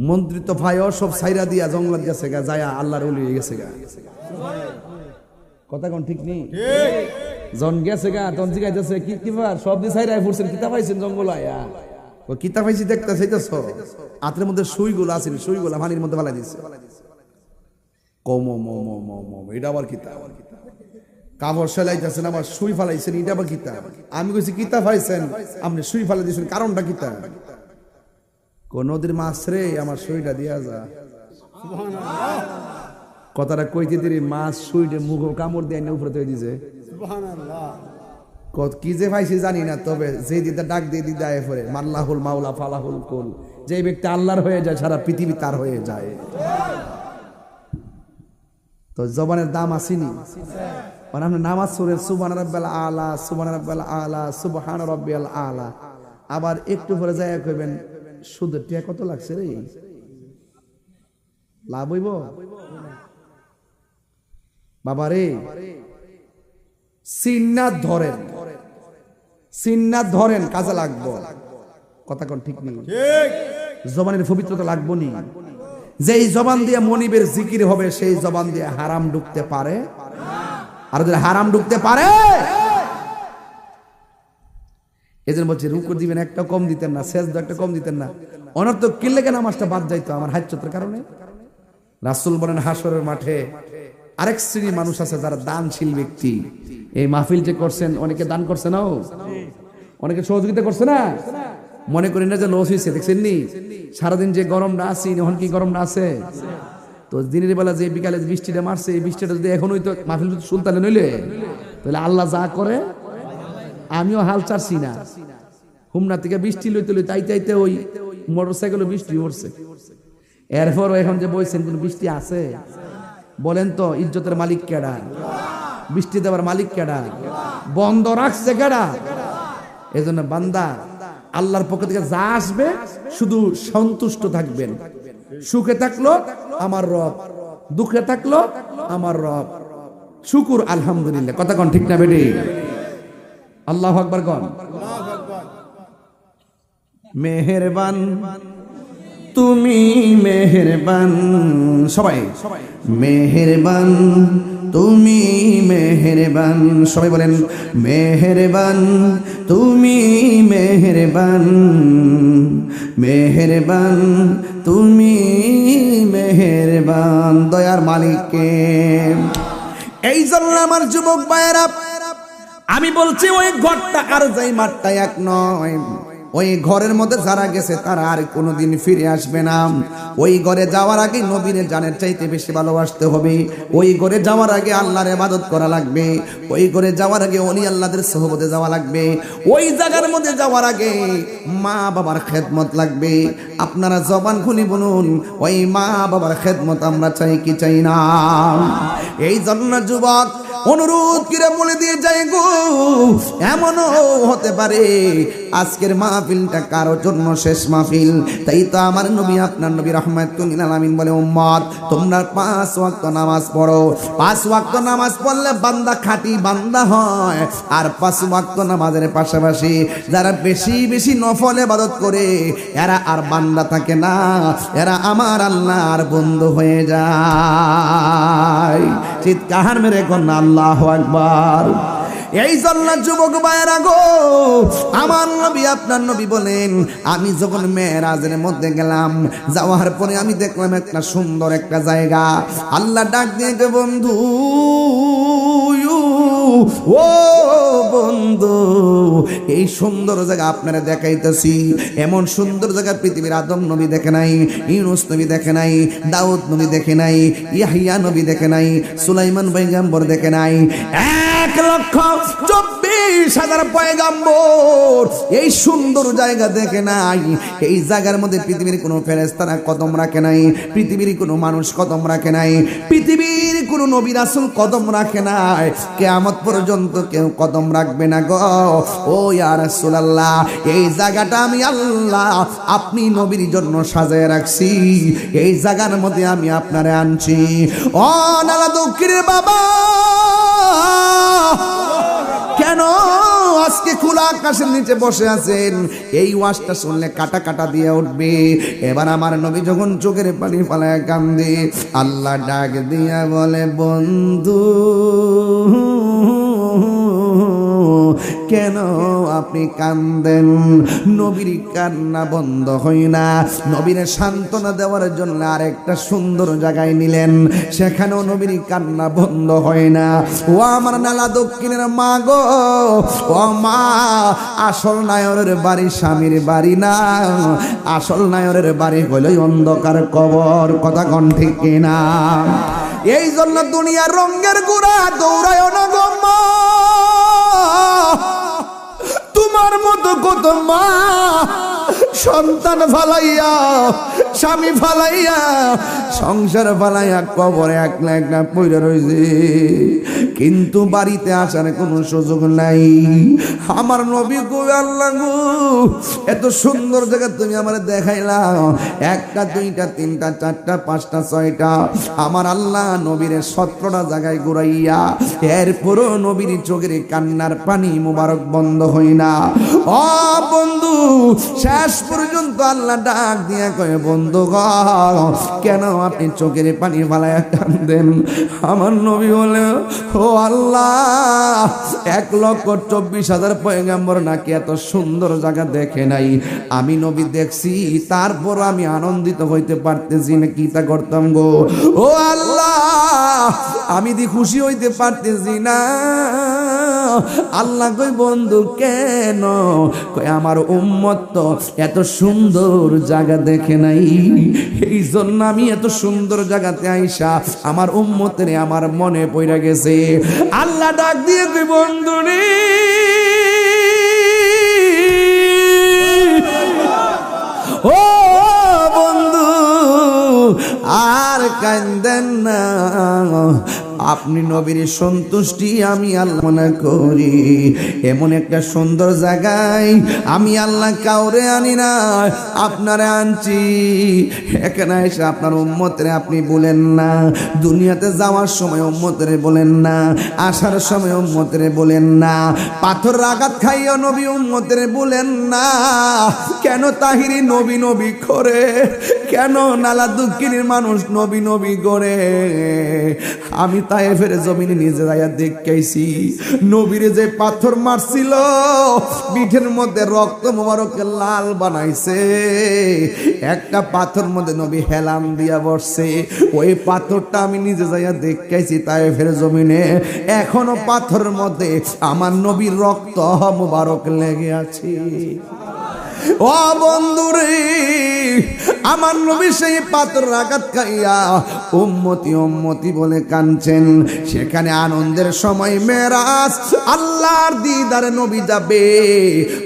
মন্ত্রী তো ভাই সব সাইরা দিয়া জঙ্গলাত গেছে গা, যায়া আল্লাহর ওলি হয়ে গেছে গা। কথা কোন ঠিক নেই? জন গেছে গা, তখন জিগাইতেছে কি কিবার সব দিয়ে সাইরায় ফুরছেন, কিতা পাইছেন জঙ্গল আয়া? ও কিতা পাইছি দেখতে চাইতেছ? হাতের মধ্যে সুইগুলো আছে, সুইগুলা পানির মধ্যে ফেলাই দিচ্ছে। কম এটা আবার কিতা? কাপড় সেলাইতেছেন আবার সুই ফালাইছেন, এটা আবার কিতা? আমি কইছি কিতা পাইছেন, আপনি সুই ফালাই দিয়েছেন, কারণটা কিতা? নদীর মাছ রে, আমার সুইটা দিয়া যা। কথাটা কইতে দেরি মাছ সুইটে মুখ কামড় দিয়ে উপরে তৈরি দিছে। কি যে পাইছি জানি না, তবে যে দিদা ডাক দিয়ে দিদা পরে মাল্লাহুল মাওলা ফালাহুল কুল, যে ব্যক্তি আল্লাহর হয়ে যায় সারা পৃথিবী তার হয়ে যায়। তো জবানের দাম আসেনি? মানে আপনি নামাজ পড়েন সুবহান রাব্বিয়াল আলা, সুবহান রাব্বিয়াল আলা, সুবহান রাব্বিয়াল আলা, আবার একটু পরে যায় কইবেন সুদের টিয়া কত লাগছে রে, লাভ হইব? বাবা রে, সিন্নাত ধরেন, সিন্নাত ধরেন, কাজে লাগবো। কথা কোন ঠিক নেই? জবানের পবিত্রতা লাগবো নি। যেই জবান দিয়ে মনিবের জিকির হবে, সেই জবান দিয়ে হারাম ঢুকতে পারে? আর যদি হারাম ঢুকতে পারে, এজন্য বলছে রুকু দিবেন একটা কম দিতেন না, সেজদা একটা কম দিতেন না। অনর্থক কিনলে কেন নামাজটা বাদ যাইতো আমার হাজ্জতের কারণে? রাসূল বলেন হাসরের মাঠে আরেক শ্রেণীর মানুষ আছে যারা দানশীল ব্যক্তি। এই মাহফিল যে করছেন, অনেকে দান করছে না, অনেকে সহযোগিতা করছে না। মনে করেন না যে লস হয়েছে, দেখছেন নি সারাদিন যে গরমটা আছে, এখন কি গরমটা আছে? তো দিনের বেলা যে বিকালে বৃষ্টিটা মারছে, এই বৃষ্টিটা যদি এখনই তো মাহফিল সুলতানে নইলে, তাহলে আল্লাহ যা করে, আমিও হাল চাচ্ছি না। হুমনা থেকে বৃষ্টি লইতে লইতে আইতে আইতে ওই মোটরসাইকেলে বৃষ্টি পড়ছে। এরপরও এখন যে বলছেন কোন বৃষ্টি আছে? বলেন তো ইজ্জতের মালিক কেডা? বৃষ্টি দেওয়ার মালিক কেডা? বন্ধ রাখছে কেডা? এজন্য বান্দা আল্লাহর পক্ষ থেকে যা আসবে শুধু সন্তুষ্ট থাকবেন। সুখে থাকলো আমার রব, দুঃখে থাকলো আমার রব, শুকুর আলহামদুলিল্লাহ। কথা কোন ঠিক না বেটি? আল্লাহু আকবার কোন। মেহেরবান তুমি মেহেরবান, সবাই মেহেরবান, তুমি মেহেরবান, সবাই বলেন মেহেরবান, তুমি মেহেরবান, মেহেরবান, তুমি মেহেরবান, দয়ার মালিককে। এই জন্য আমার যুবক ভাইয়েরা, আমি বলছি ওই ঘরটা আর যাই মাঠটা এক নয়। ওই ঘরের মধ্যে যারা গেছে তারা আর কোনোদিন ফিরে আসবে না। ওই ঘরে যাওয়ার আগে নবীরে জানের চাইতে বেশি ভালোবাসতে হবে। ওই ঘরে যাওয়ার আগে আল্লাহর ইবাদত করা লাগবে। ওই ঘরে যাওয়ার আগে ওলি আল্লাহদের সোহবতে যাওয়া লাগবে। ওই জায়গার মধ্যে যাওয়ার আগে মা বাবার খেদমত লাগবে। আপনারা জবান খুলি বলুন, ওই মা বাবার খেদমত আমরা চাই কি চাই না? এই জন্য যুবক অনুরোধ করে বলে দিয়ে যাই গো, এমনও হতে পারে আজকের মাহফিলটা কারো জন্য শেষ মাহফিল। তাই তো আমার নবী, আপনার নবী রাহমাতুল লিল আলামিন বলে, উম্মত তোমরা 5 ওয়াক্ত নামাজ পড়ো। 5 ওয়াক্ত নামাজ পড়লে বান্দা খাঁটি বান্দা হয়। আর 5 ওয়াক্ত নামাজের পাশাপাশি যারা বেশি বেশি নফল ইবাদত করে এরা আর বান্দা থাকে না, এরা আমার আল্লাহর বন্ধু হয়ে যায়। চিৎকার মেরে কন্যা আল্লাহু আকবার। এই জন্য যুবক ভাইয়েরা গো, আমার নবী, আপনার নবী বলেন, আমি যখন মেরাজের মধ্যে গেলাম, যাওয়ার পরে আমি দেখলাম একটা সুন্দর একটা জায়গা। আল্লাহ ডাক দিয়ে গে, বন্ধু, ও বন্ধু, এই সুন্দর জায়গা আপনারা দেখাইতেছি। এমন সুন্দর জায়গা পৃথিবীর আদম নবী দেখে নাই, ইউনূস নবী দেখে নাই, দাউদ নবী দেখে নাই, ইয়াহইয়া নবী দেখে নাই, সুলাইমান পয়গম্বর দেখে নাই। 1,24,000 পয়গম্বর এই সুন্দর জায়গা দেখে নাই। এই জায়গার মধ্যে পৃথিবীর কোনো ফেরেশতারা কদম রাখে নাই, পৃথিবীর কোনো মানুষ কদম রাখে নাই, পৃথিবীর কোনো নবী রাসূল কদম রাখে নাই। কিয়ামত পর্যন্ত কেউ কদম রাখবে না গো। ও ইয়া রাসূলুল্লাহ, এই জায়গাটা আমি আল্লাহ আপনি নবীর জন্য সাজায় রাখছি। এই জায়গার মধ্যে আমি আপনারে আনছি। ও নালা দক্ষিণের বাবা, কেন আজকে খোলা আকাশের নিচে বসে আছেন? এই ওয়াজটা শুনলে কাটা কাটা দিয়ে উঠবে। এবার আমার নবী যখন চোখের পানি ফেলায় কান্দে, আল্লাহ ডাক দিয়া বলে, বন্ধু কেন আপনি কান্দেন? নবীর কান্না বন্ধ হয় না। নবীর সান্ত্বনা দেওয়ার জন্য আরেকটা সুন্দর জায়গায় নিলেন, সেখানেও নবীর কান্না বন্ধ হয় না। ও আমার নালা দক্ষিণের মা গো, ও মা, আসল নায়রের বাড়ি স্বামীর বাড়ি না, আসল নায়রের বাড়ি হলো অন্ধকার কবর। কথা কোন ঠিক কিনা? এই জন্য দুনিয়ার রঙের গুড়া দৌড়ায় না গো মা। তোমার মতো কত মা সন্তান ফালাইয়া, স্বামী ফালাইয়া, সংসার ফালাইয়া কবরে একলা একলা পইরা রইছে, কিন্তু বাড়িতে আসার কোনো সুযোগ নাই। আমার নবী গো, আল্লাহ গো, এত সুন্দর জায়গা তুমি আমার দেখাইলা, 1টা 2টা 3টা 4টা 5টা 6টা, আমার আল্লাহ নবীর 17টা জায়গায় ঘুরাইয়া, এরপরও নবীর চোখের কান্নার পানি মুবারক বন্ধ হয় না। ও বন্ধু, শেষ পর্যন্ত আল্লাহ ডাক দিয়া কয়, বন্ধু গো, কেন আপনি চোখের পানি ফালাইয়া কান্দেন? আমার নবী বলে, ও আল্লাহ, 1,24,000 পয়গম্বর নাকি এত সুন্দর জায়গা দেখে নাই। আমি নবী দেখছি, তারপর আমি আনন্দিত হইতে পারতেছি না, কি তা করতাম গো? ও আল্লাহ, আমি দি খুশি হইতে পারতেছি না। আল্লাহ কই, বন্ধু কেন? কই, আমার উম্মত তো এত সুন্দর জায়গা দেখে নাই, এই জন্য আমি এত সুন্দর জায়গাতে আইসা আমার উম্মতের আমার মনে পড়ে গেছে। আল্লাহ ডাক দিয়ে কই, বন্ধু রে, ও বন্ধু, আর কান্দেন না, আপনি নবীর সন্তুষ্টি আমি আল্লাহ মনে করি। এমন একটা সুন্দর জায়গায় আমি আল্লাহ কাউরে আনি না, আপনারে আনছি। এখানে এসে আপনার উম্মতরে আপনি বলেন না, দুনিয়াতে যাওয়ার সময় উম্মতরে বলেন না, আসার সময় উম্মতরে বলেন না, পাথর আঘাত খাইও নবী উম্মতরে বলেন না। কেন তাহিরি নবী নবী করে, কেন নালা দুঃখিনীর মানুষ নবী নবী করে? আমি তায়েফের জমিনে নিজে যাইয়া দেখেছি, নবীরে যে পাথর মারছিল পিঠের মধ্যে রক্ত মোবারকে লাল বানাইছে। একটা পাথর মধ্যে নবী হেলান দিয়া বসছে, ওই পাথরটা আমি নিজে যাইয়া দেখেছি তায়েফের জমিনে। এখনো পাথরের মধ্যে আমার নবীর রক্ত মোবারক লেগে আছে। ও বন্ধুরে, আমার নবী সেই পাথর আঘাত খাইয়া উম্মতি উম্মতি বলে কাঁদছেন। সেখানে আনন্দের সময় মেরাজ, আল্লাহর দিদারে নবী যাবে।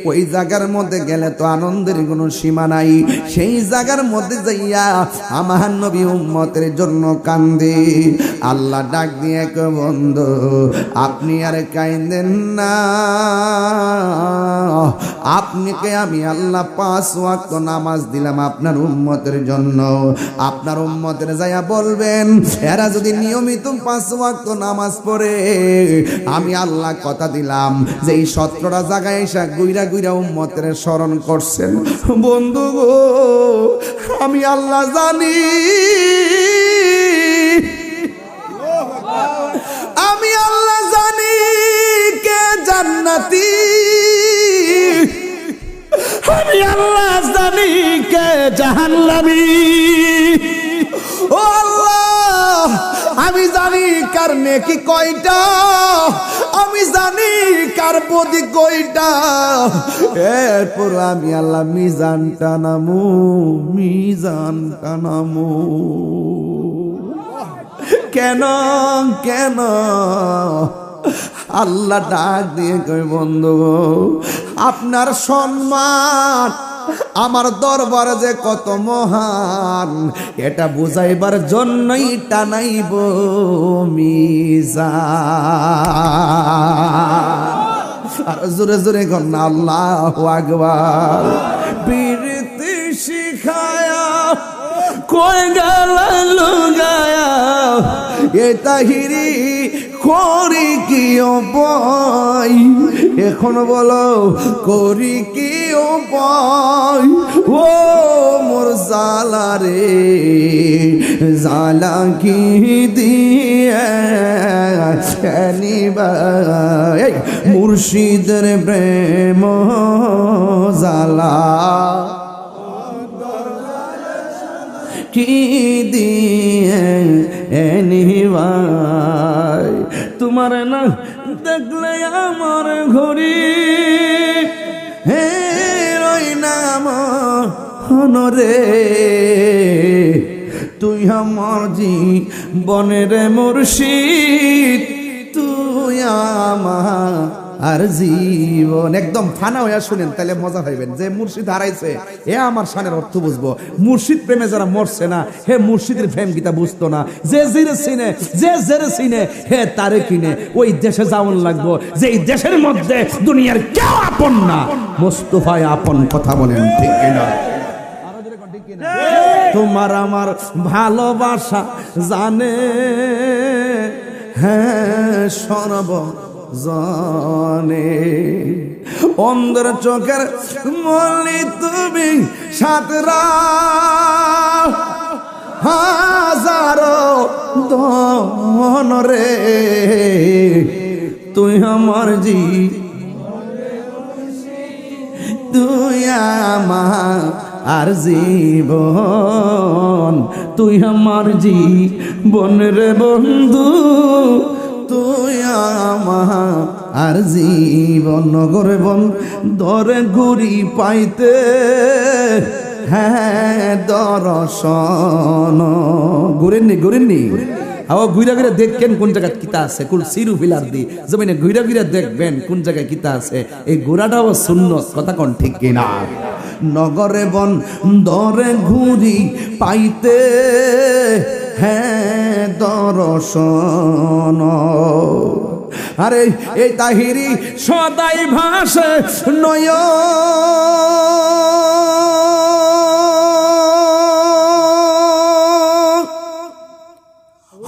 ওই জায়গার মধ্যে গেলে তো আনন্দের কোনো সীমা নাই। সেই জায়গার মধ্যে যাইয়া আমার নবী উম্মতের জন্য কান্দে। আল্লাহ ডাক দিয়ে কে বন্ধু, আপনি আর কাঁদেন না, আপনাকে আমি আল্লাহ 5 ওয়াক্ত নামাজ দিলাম আপনার উম্মতের জন্য। আপনার উম্মতের যাইয়া বলবেন, এরা যদি নিয়মিত 5 ওয়াক্ত নামাজ পড়ে, আমি আল্লাহ কথা দিলাম যে এই 17টা জায়গায় এসে গুইরা গুইরা উম্মতের স্মরণ করছেন। বন্ধু গো, আমি আল্লাহ জানি, আমি আল্লাহ জানি কে জান্নাতি, আমি আল্লাহ জানি কে জাহান্নামী। ও আল্লাহ, আমি জানি কার নেকি কয়টা, আমি জানি কার বদি কয়টা। এরপর আমি আল্লাহ মিজানটা নামু, মিজানটা নামু। কেন কেন? আল্লাহ ডাক দিয়ে কই, বন্ধু আপনার সম্মান আমার দরবারে যে কত মহান, এটা বুঝাইবার জন্যই টানাইব মিজান। আর জোরে জোরে কন্যা আল্লাহু আকবার। বীরতি শিখায়া কই গেল লুগায়া, এ তাহিরি করি কি উপায়, এখন বলো করি কি উপায়? ও মোর জালা রে, জালা কি দিয়ে নিবাই মুর্শিদের প্রেম জালা, কি দিয়ে নিবাই? তোমার না দেখলে আমার ঘড়ি হে রই নাম হনরে, তুই আমার জীবনের মুর্শিদ, তুই আমার আর জীবন। একদম ফানা হইয়া শুনেন, তাহলে মজা পাইবেন। যে মুর্শিদ হারাইছে এ আমার শানের অর্থ বুঝবো। মুর্শিদ প্রেমে যারা মরছে না, হে মুর্শিদের প্রেম গীতা বুঝতো না। যে জিরে চিনে, যে জেরে চিনে, হে তারে কিনে। ওই দেশে যাওয়ান লাগবো যে এই দেশের মধ্যে দুনিয়ার কেউ আপন না, মোস্তফায় আপন। কথা বলেন ঠিক কিনা? তোমার আমার ভালোবাসা জানে, হ্যাঁ সরব জানে। অন্ধের চোখের মলি তুমি, সাতরা হাজারো দন রে, তুই আমার তুই আমার আর জীবন, তুই আমার জীবন রে বন্ধু, তুই আমার আর জীবন। নগরে বন দরে ঘুরি পাইতে, হ্যাঁ দর্শন। ঘুরেননি ঘুরেননি আও ঘুরা ঘুরে দেখবেন কোন জায়গায় কিতা আছে। কুল সিরু ফিলার দি জমিনে ঘুরা ঘুরা দেখবেন কোন জায়গায় কিতা আছে। এই ঘোরাটাও সুন্নত। কথা কোন ঠিক কিনা? নগরে বন দরে ঘুরি পাইতে, হ্যাঁ দর্শন। আরে এই তাহিরি সদাই ভাসে নয়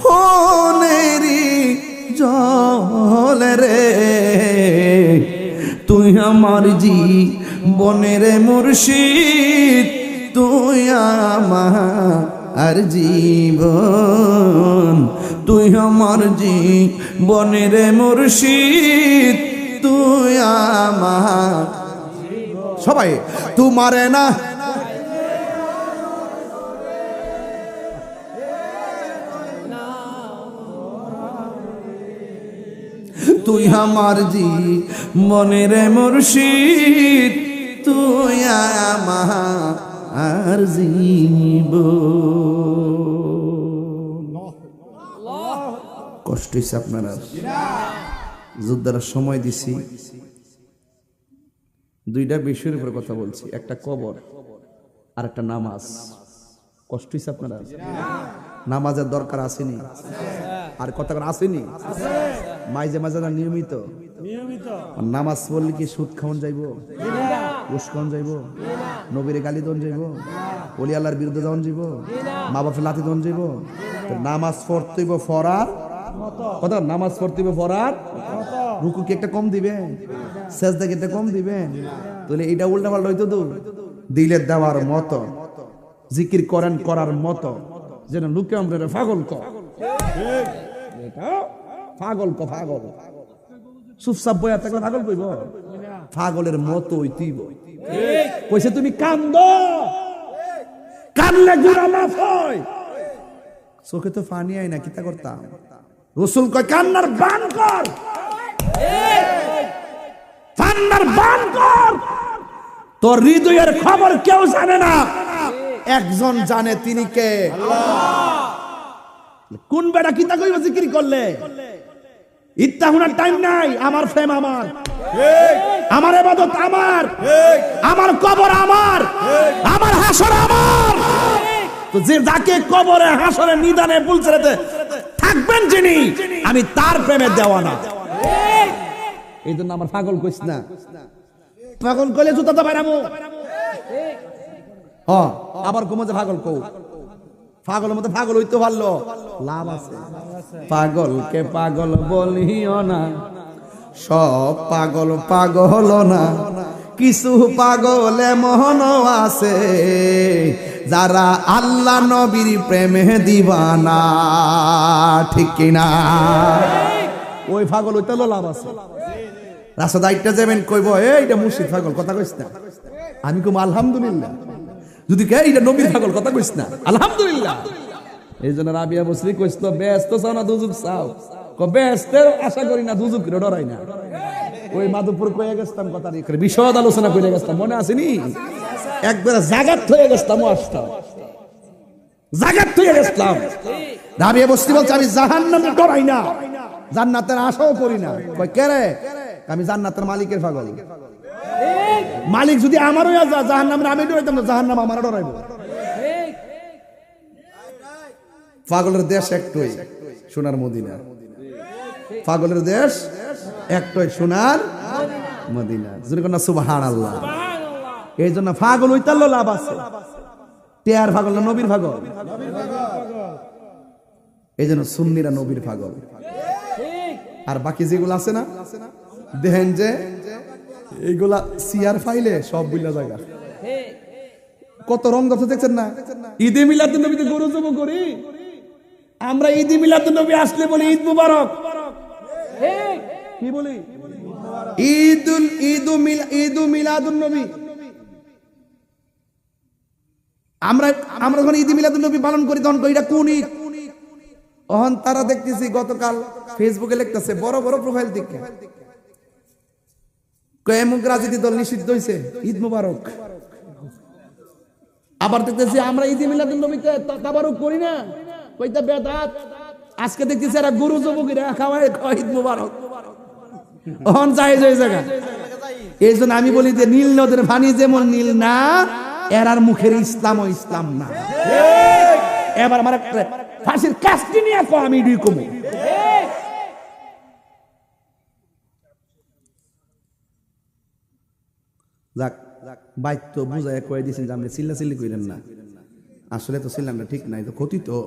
হনেরি জল রে, তুই আমার জীবনের মুর্শিদ, তুই আমার জীবন, তুই আমার জীবনের মুর্শিদ, তুই আমার। সবাই তোমারে না তুই আমার জীবনের মুর্শিদ, তুই আমার জীবন। কষ্ট হয়েছে আপনারা, যোদ্ধারা সময় দিছি, দুইটা বিষয়ের উপর কথা বলছি, একটা কবর আর একটা নামাজ। কষ্ট হয়েছে আপনারা, নামাজের দরকার আসেনি আর কথা আসেনি, মাঝে মাঝে নিয়মিত নামাজ পড়লে কি সুদ খাওয়ান যাইব, ঘুষ খাওয়ান যাইব, নবীরে গালি দন যাইব, ওলি আল্লাহর বিরুদ্ধে দন যাইব, মা বাপের লাথি দন যাইব। নামাজ পড়তে হইব ফরার কথা, নামাজ পড়তে হইব ফরার। রুকু কি একটা কম দিবেন, সেজদা কি একটা কম দিবেন? তাহলে এটা উল্টা পাল্টা হইতো তো, দিলের দেওয়ার মতো, জিকির করেন করার মতো, যেন লোকে আমরা পাগল পাগল পাগল চুপচাপ বইয়া থাকলে পাগল কইব, পাগলের মতো হইতেইব। কইছে তুমি কান্দ, কানলে গুনাহ মাফ হয়। চোখে তো পানি আয় না, কিতা করতাম? রাসূল কয় কান্নার বান কর, কান্নার বান কর। তোর হৃদয়ের খবর কেউ জানে না, একজন জানে, তিনি কে? আল্লাহ। কোন বেটা কিতা কইব জিকির করলে? ইত্তা হুনার টাইম নাই। আমার ফেম আমার, আমার ইবাদত আমার, আমার কবর আমার, আমার হাসর আমার। তো যে যাকে কবরে হাসরে নিদানে পুলসেরাতে থাকবেন যিনি, আমি তার প্রেমে দেওয়ানা। এই জন্য আমার পাগল কইস না, পাগল কইলে জুতাটা বাইরামু। আবার কমে যে পাগল কও, পাগলের মধ্যে পাগল হইতে পারলো লাভ আছে। পাগলকে পাগল বলিও না, সব পাগল পাগল না, কিছু পাগল এমন আছে যারা আল্লাহ নবীর প্রেমে দিবানা, ঠিক কিনা? ওই পাগল হইতে লাভ আছে। রাস্তা দায়িত্ব যাবেন, কইব এইটা মুর্শিদ পাগল, কথা কইস না। আমি কম আলহামদুলিল্লাহ। যদি কে এটা নবীর পাগল, কথা কইস না, আলহামদুলিল্লাহ। এই জন্য রাবিয়া বসরি কইছিল, ব্যস্ত চাও না দুজুক চাও? ব্যস্তের আশা করি না, দুজুক ডরাই না। ওই মাধবপুর কয়ে গেছিলাম, কথা করে বিশদ আলোচনা করে গেছিলাম, মনে আসেনি? একবার জাগাত হয়ে গেছিলাম, আসতাম জাগাত হয়ে গেছিলাম। রাবিয়া বসরি বলছে, আমি জাহান্নামে ডরাই না, জান্নাতের আশাও করি না। কয় কে রে? আমি জান্নাতের মালিকের পাগল। মালিক যদি আমারও জাহান্নামে, আমি ডরাইতাম না, জাহান্নাম আমার ডরাইব। পাগলের দেশ একটাই, সোনার মদিনা। পাগলের দেশ একটাই, সোনার মদিনা। সুবহানাল্লাহ। এই জন্য পাগল হইতাল লাভ আছে। টেয়ার পাগল না নবীর পাগল? এই জন্য সুন্নিরা নবীর পাগল। আর বাকি যেগুলো আছে না, দেখেন যে এইগুলা সিয়ার ফাইলে সব বুইলা জায়গা, কত রং দফা দেখছেন না? ঈদে মিলাদুন নবীতে গরু জব করি আমরা, ঈদে মিলাদুন নবী আসলে বলি ঈদ মুবারক। কি বলি? ঈদু মিলাদুন নবী। আমরা যখন ঈদে মিলাদুন নবী পালন করি, তখন এটা কোন ঈদ? তখন তারা দেখতেছি গতকাল ফেসবুকে লিখতেছে, বড় বড় প্রোফাইল দেখে, কয়েমুক রাজনীতি দল নিষিদ্ধ হয়েছে, ঈদ মুবারক। আবার দেখতেছি আমরা ঈদে মিলাদুন নবীতে তাবারুক করি না, কইতা বেদাত। আজকে দেখতেছি এরা গরু জবকিরা খাওয়ায় ঈদ মুবারক। অহন জায়েজ হয়ে জায়গা। এই জন্য আমি বলি যে নীল নদের পানি যেমন নীল না, এরার মুখের ইসলাম ও ইসলাম না। এবার আমার ফাঁসির কাজটি নিয়ে কো আমি এডুই কমু। যাক বাইক তো বুঝায় কয়ে দিয়েছেন যে আপনি চিল্লাচিল্লি করেন না, আসলে তো ছিলাম না, ঠিক নাই তো ক্ষতি তো